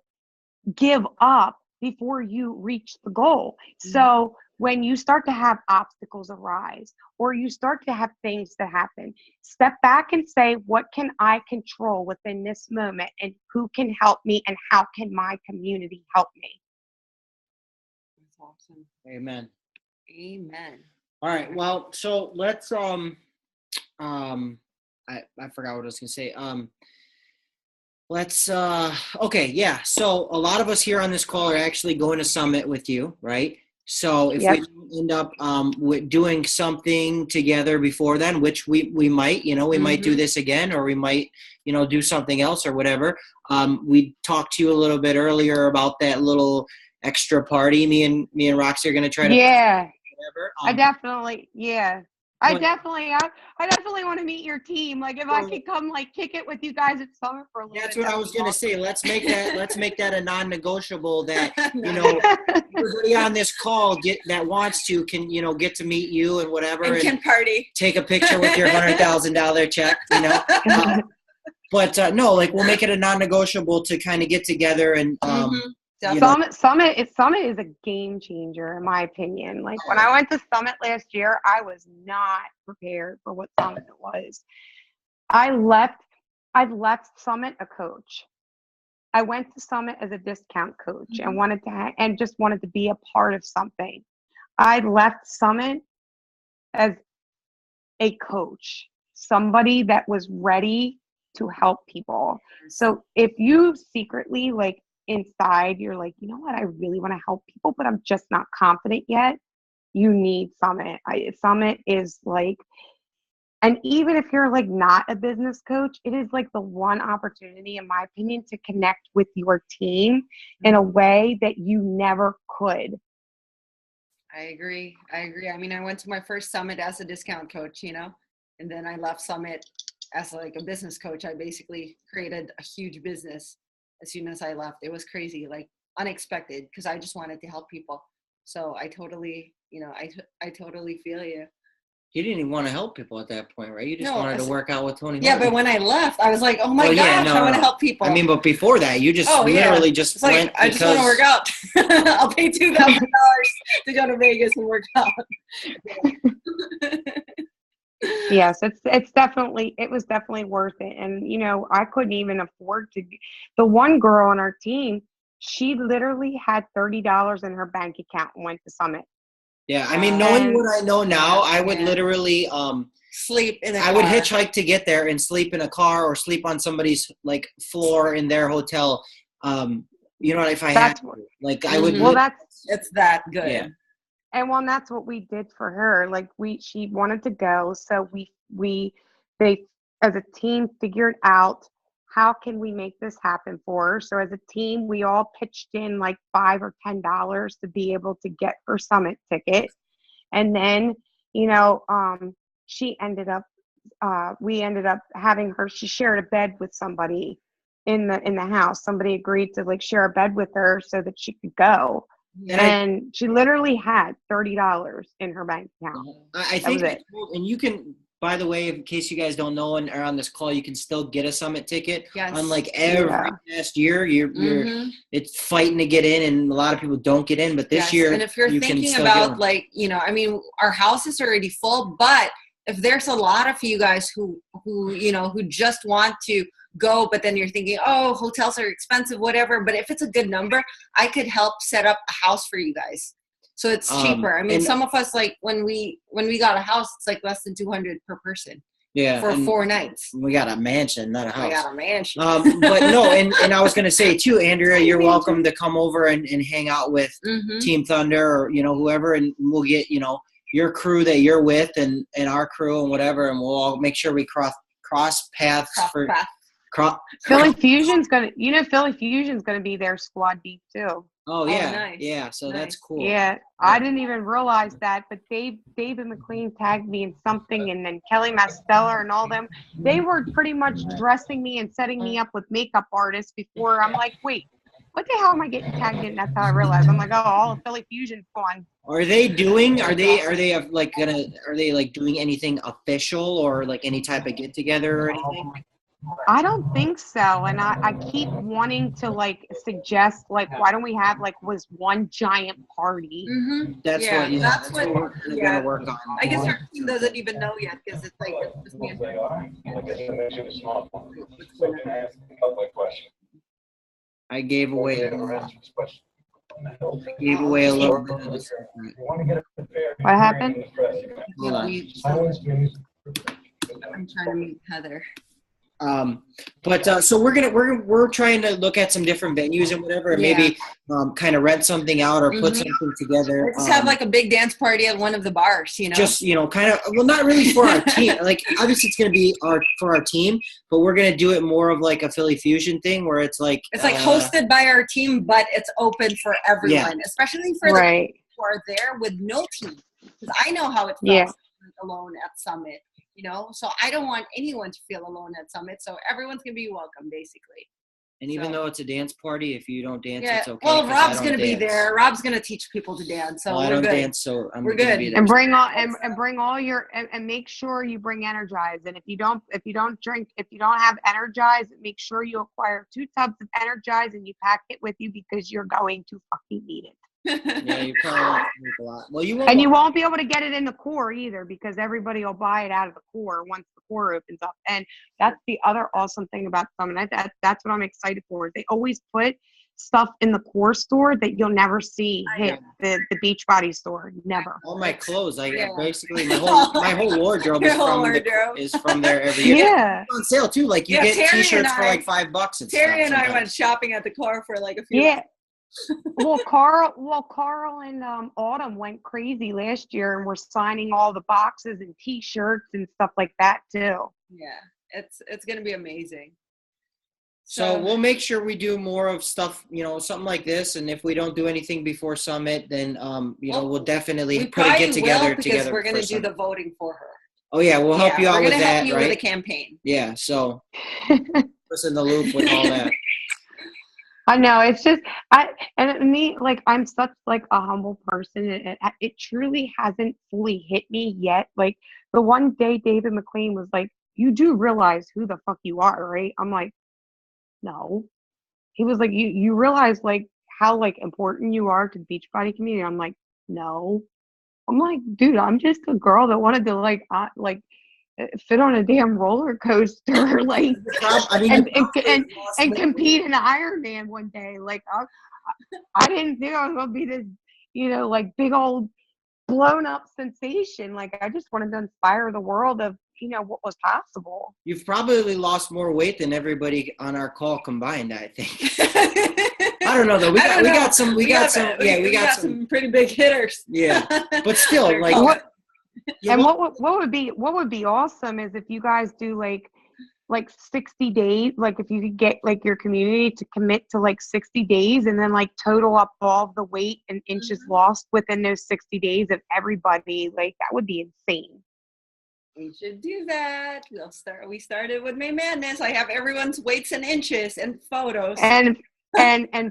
give up before you reach the goal. So when you start to have obstacles arise, or you start to have things that happen, step back and say, what can I control within this moment, and who can help me, and how can my community help me? That's awesome. Amen. Amen. All right. Well, so let's I forgot what I was gonna say. Okay, yeah. So a lot of us here on this call are actually going to Summit with you, right? So if we end up with doing something together before then, which we might, we might do this again, or we might, do something else or whatever. We talked to you a little bit earlier about that little extra party. Me and Roxy are going to try to. Yeah. Whatever. I definitely want to meet your team. Like, if I could come, like, kick it with you guys at Summit for a little That's bit. what I was gonna say. Let's make that a non-negotiable. That everybody on this call that wants to can get to meet you and whatever, and can party, take a picture with your $100,000 check. But no, like, we'll make it a non-negotiable to kind of get together and. Summit is a game changer, in my opinion. Like, when I went to Summit last year, I was not prepared for what Summit was. I've left Summit a coach. I went to Summit as a discount coach and just wanted to be a part of something. I left Summit as a coach, somebody that was ready to help people. So if you secretly, like, inside, you're like, you know what, I really want to help people, but I'm just not confident yet, you need Summit. Summit is like, and even if you're, like, not a business coach, it is like the one opportunity, in my opinion, to connect with your team in a way that you never could. I agree. I mean, I went to my first Summit as a discount coach, and then I left Summit as, like, a business coach. I basically created a huge business as soon as I left. It was crazy, like, unexpected, because I just wanted to help people. So I totally, I totally feel you. You didn't even want to help people at that point, right? You just wanted to work out with Tony. Yeah, but when I left, I was like, oh my gosh, I want to help people. I mean, but before that, you just literally just went. I just want to work out. I'll pay $2,000 to go to Vegas and work out. Yes, it was definitely worth it. And, I couldn't even afford to. The one girl on our team, she literally had $30 in her bank account and went to Summit. Yeah, I mean, knowing what I know now, I would literally sleep in a car. I would hitchhike to get there and sleep in a car, or sleep on somebody's, like, floor in their hotel. If I had to. Like, I would. Well, it's that good. Yeah. And that's what we did for her. Like, she wanted to go, so they as a team figured out, how can we make this happen for her? So as a team, we all pitched in like $5 or $10 to be able to get her Summit ticket. And then, she ended up, we ended up having her, she shared a bed with somebody in the house. Somebody agreed to, like, share a bed with her so that she could go. And she literally had $30 in her bank account. I think, and you can, by the way, in case you guys don't know and are on this call, you can still get a Summit ticket. Yes. Unlike every past year, you're it's fighting to get in, and a lot of people don't get in. But this year, and if you're thinking about, like, I mean, our house is already full, but if there's a lot of you guys who just want to go, but then you're thinking, oh, hotels are expensive, whatever. But if it's a good number, I could help set up a house for you guys. So it's cheaper. I mean, some of us, like, when we got a house, it's like less than $200 per person. Yeah. for and 4 nights. we got a mansion, not a house. I got a mansion. But no, and I was going to say too, Andrea, you're welcome to come over and hang out with Team Thunder or, whoever, and we'll get, your crew that you're with and our crew and whatever, and we'll all make sure we cross paths Philly Fusion's gonna be their squad deep too. Oh yeah, nice. yeah. So that's cool. Yeah, I didn't even realize that, but David McLean tagged me in something, and then Kelly Mastella and all them. They were pretty much dressing me and setting me up with makeup artists before. I'm like, wait, what the hell am I getting tagged in? That's how I realized. I'm like, oh, all of Philly Fusion's gone. Are they doing anything official or like any type of get together or anything? I don't think so. And I keep wanting to suggest why don't we have was one giant party? That's what we're gonna work on. I guess our team doesn't even know yet because it's just me and I gave away a little bit of this. What happened? Hold on. I'm trying to meet Heather. So we're trying to look at some different venues and whatever, and maybe kind of rent something out or put something together. Let's have a big dance party at one of the bars, Just kind of not really for our team. Obviously it's going to be for our team, but we're going to do it more of a Philly Fusion thing where it's hosted by our team, but it's open for everyone, especially for the people who are there with no team. Because I know how it feels alone at Summit. So I don't want anyone to feel alone at Summit. So everyone's going to be welcome, basically. And even though it's a dance party, if you don't dance, it's okay. Well, Rob's going to be there. Rob's going to teach people to dance. So I don't dance, so we're good. Be there. And bring all your and make sure you bring Energize. And if you don't have Energize, make sure you acquire 2 tubs of Energize and you pack it with you because you're going to fucking need it. Yeah, you probably won't drink a lot. Well, you won't be able to get it in the core either because everybody will buy it out of the core once the core opens up. And that's the other awesome thing about Summit. That's what I'm excited for. They always put stuff in the core store that you'll never see hit the Beachbody store. Never. All my clothes, basically my whole wardrobe is from there every year. Yeah. It's on sale too. You get T-shirts for $5. Terry and I went shopping at the core for a few. Yeah. Well, Carl and Autumn went crazy last year and were signing all the boxes and T-shirts and stuff like that too. Yeah, it's gonna be amazing. So we'll make sure we do more of stuff, something like this. And if we don't do anything before Summit, then we'll definitely put a get together because we're gonna do the voting for her. Oh yeah, we'll help you out with that. We're gonna help you right? with the campaign. Yeah, so us in the loop with all that. I know it's just I'm such a humble person. It truly hasn't fully hit me yet. The one day David McLean was like, "You do realize who the fuck you are, right?" I'm like, "No." He was like, "You realize how important you are to the Beachbody community?" I'm like, "No." I'm like, "Dude, I'm just a girl that wanted to fit on a damn roller coaster, and compete in Ironman one day. I didn't think I was gonna be this, big old blown up sensation. I just wanted to inspire the world of, what was possible. You've probably lost more weight than everybody on our call combined, I think. I don't know though. We got some pretty big hitters. Yeah, but still, And what would be awesome is if you guys do 60 days, if you could get your community to commit to 60 days and then total up all of the weight and inches lost within those 60 days of everybody, that would be insane. We should do that. We started with May Madness. I have everyone's weights and inches and photos. And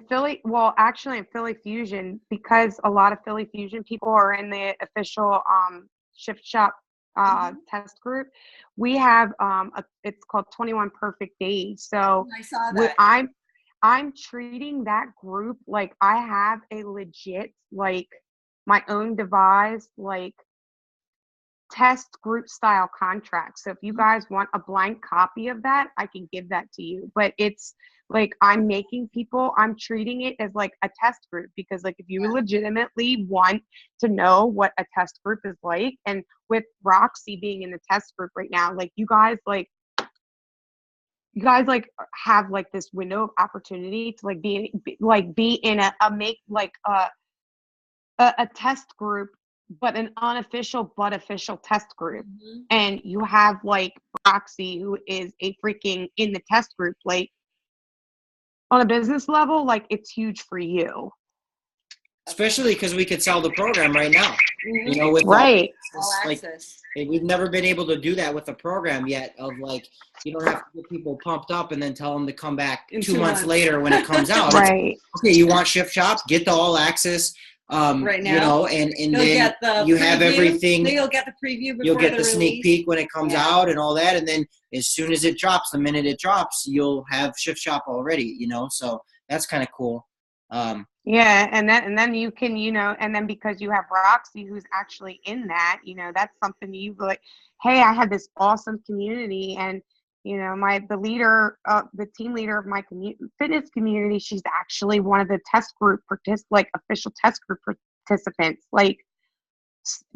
Philly, actually in Philly Fusion, because a lot of Philly Fusion people are in the official Shift Shop test group, we have it's called 21 Perfect Days. So I saw that. I'm treating that group like I have a legit my own devised test group style contract. So if you guys want a blank copy of that, I can give that to you. But it's like I'm treating it as like a test group, because like if you legitimately want to know what a test group is like, and with Roxy being in the test group right now, like you guys have like this window of opportunity to like be in a make like a test group, but an unofficial but official test group. Mm-hmm. And you have like Roxy, who is a freaking in the test group, like on a business level, like it's huge for you. Especially because we could sell the program right now. Mm-hmm. You know, with Right. All like, access. we've never been able to do that with the program yet. Of like, you don't have to get people pumped up and then tell them to come back In 2 months later when it comes out. Right. Okay, you want Shift Shop? Get the all access. Right now, you know, and you'll then get the you preview. have everything. No, you'll get the preview before You'll get the release. sneak peek when it comes Yeah. out and all that, and then as soon as it drops, the minute it drops, you'll have Shift Shop already. You know, so that's kind of cool. Yeah, and then you can, you know, and then because you have Roxy, who's actually in that, you know, that's something you like, hey, I have this awesome community, and you know, the team leader of my fitness community, she's actually one of the test group official test group participants. Like,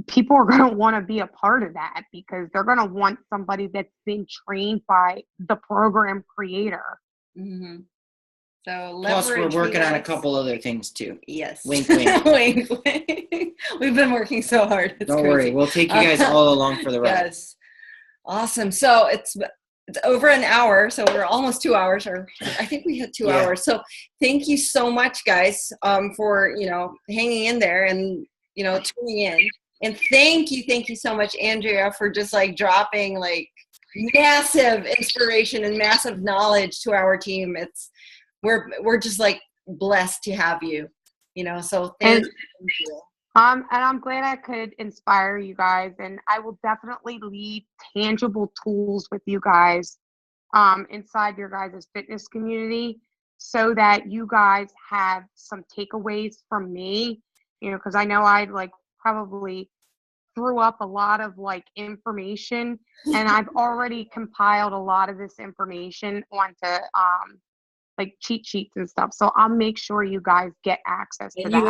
people are going to want to be a part of that, because they're going to want somebody that's been trained by the program creator. Mm-hmm. So Plus, we're working on a guys. couple other things too. Yes. Wink, wink. Wink, wink. We've been working so hard. It's Don't crazy. worry, we'll take you guys all along for the ride. Yes. Awesome. So it's over an hour, so we're almost 2 hours, or I think we had 2 hours. So thank you so much, guys, for hanging in there and tuning in. And thank you so much, Andrea, for just like dropping like massive inspiration and massive knowledge to our team. We're just like blessed to have you, so thank you. And I'm glad I could inspire you guys, and I will definitely leave tangible tools with you guys inside your guys' fitness community, so that you guys have some takeaways from me, because I know I like probably threw up a lot of like information, and I've already compiled a lot of this information onto like cheat sheets and stuff. So I'll make sure you guys get access to And that.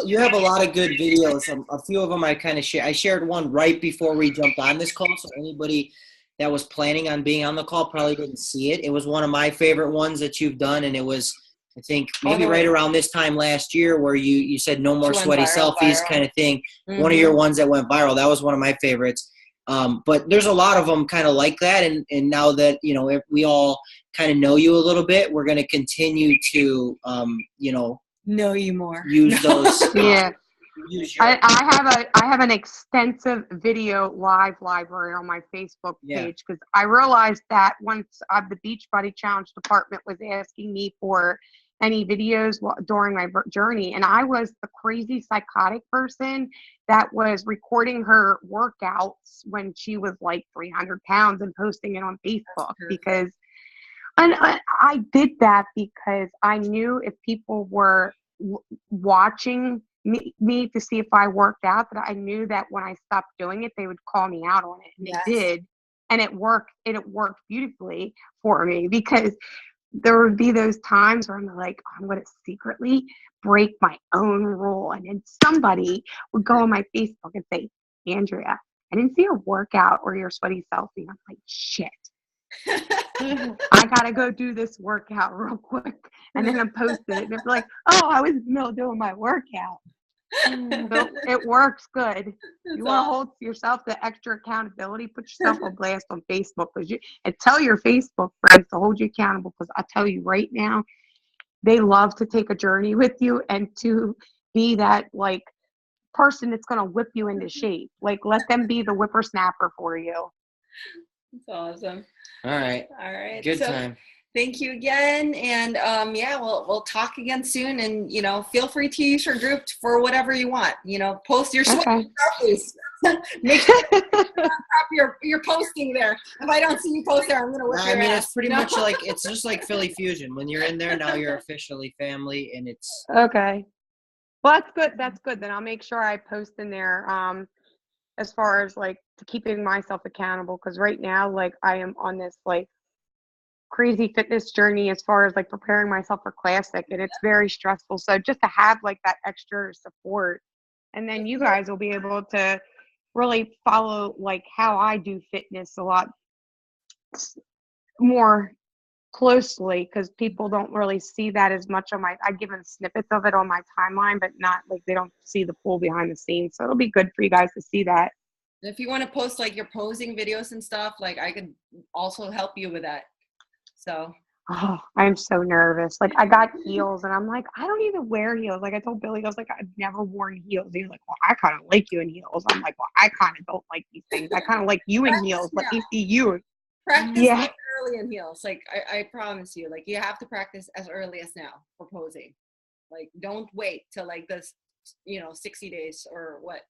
you have a lot of good videos. A few of them I kind of share. I shared one right before we jumped on this call, so anybody that was planning on being on the call probably didn't see it. It was one of my favorite ones that you've done, and it was, I think, maybe right around this time last year, where you said no more sweaty selfies kind of thing. Mm-hmm. One of your ones that went viral. That was one of my favorites. But there's a lot of them kind of like that, and now that we all kind of know you a little bit, we're going to continue to know you more. Use those. Yeah. I have an extensive video library on my Facebook page, because I realized that once the Beachbody Challenge department was asking me for any videos during my journey, and I was the crazy psychotic person that was recording her workouts when she was like 300 pounds and posting it on Facebook, because I did that because I knew if people were watching me to see if I worked out, that I knew that when I stopped doing it, they would call me out on it. And they did. And it worked. It worked beautifully for me, because there would be those times where I'm like, I'm going to secretly break my own rule. And then somebody would go on my Facebook and say, Andrea, I didn't see your workout or your sweaty selfie. I'm like, shit. I gotta go do this workout real quick, and then I'm posting it, and it's like, oh, I was in the middle of doing my workout. So it works good. You want to hold yourself to extra accountability, put yourself on blast on Facebook, and tell your Facebook friends to hold you accountable, because I tell you right now, they love to take a journey with you and to be that like person that's going to whip you into shape. Like, let them be the whippersnapper for you. That's awesome. All right. Good time. Thank you again. And we'll talk again soon. And, feel free to use your group for whatever you want. Post your selfies. Make sure you're posting there. If I don't see you post there, I'm going to whip your ass. It's pretty much like, it's just like Philly Fusion. When you're in there, now you're officially family, and it's. Okay. Well, that's good. That's good. Then I'll make sure I post in there. As far as like keeping myself accountable, because right now, like, I am on this like crazy fitness journey as far as like preparing myself for classic, and it's very stressful. So just to have like that extra support, and then you guys will be able to really follow like how I do fitness a lot more closely, because people don't really see that as much on I give them snippets of it on my timeline, but not like they don't see the full behind the scenes. So it'll be good for you guys to see that. If you want to post like your posing videos and stuff, like I could also help you with that. So Oh, I'm so nervous. Like I got heels and I'm like, I don't even wear heels. Like I told Billy, I was like, I've never worn heels. He's like, well, I kind of like you in heels. I'm like, well, I kind of don't like these things. I kind of like you in heels. Let me see you. practice Yeah. like early in heels. Like I promise you, like you have to practice as early as now for posing. Like don't wait till like this, 60 days or what.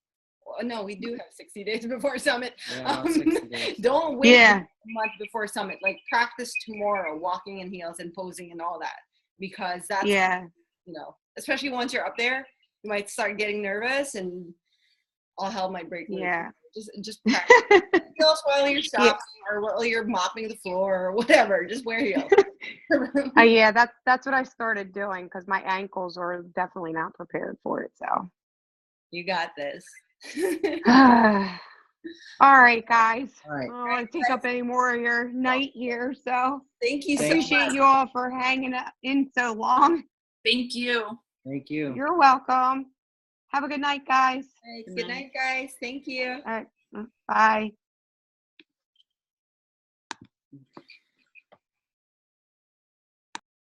No, we do have 60 days before summit. Yeah, 60 days. Don't wait Yeah. a month before summit. Like practice tomorrow, walking in heels and posing and all that, because that's Yeah. especially once you're up there, you might start getting nervous and all hell might break loose. Yeah. Just practice heels while you're shopping or while you're mopping the floor or whatever. Just wear heels. Yeah, that's what I started doing because my ankles are definitely not prepared for it. So You got this. all right, guys. All right. I don't want to take up any more of your night here. So Thank you so appreciate much. you all for hanging in so long. Thank you. Thank you. You're welcome. Have a good night, guys. Thanks. Good night, guys. Thank you. All right. Bye.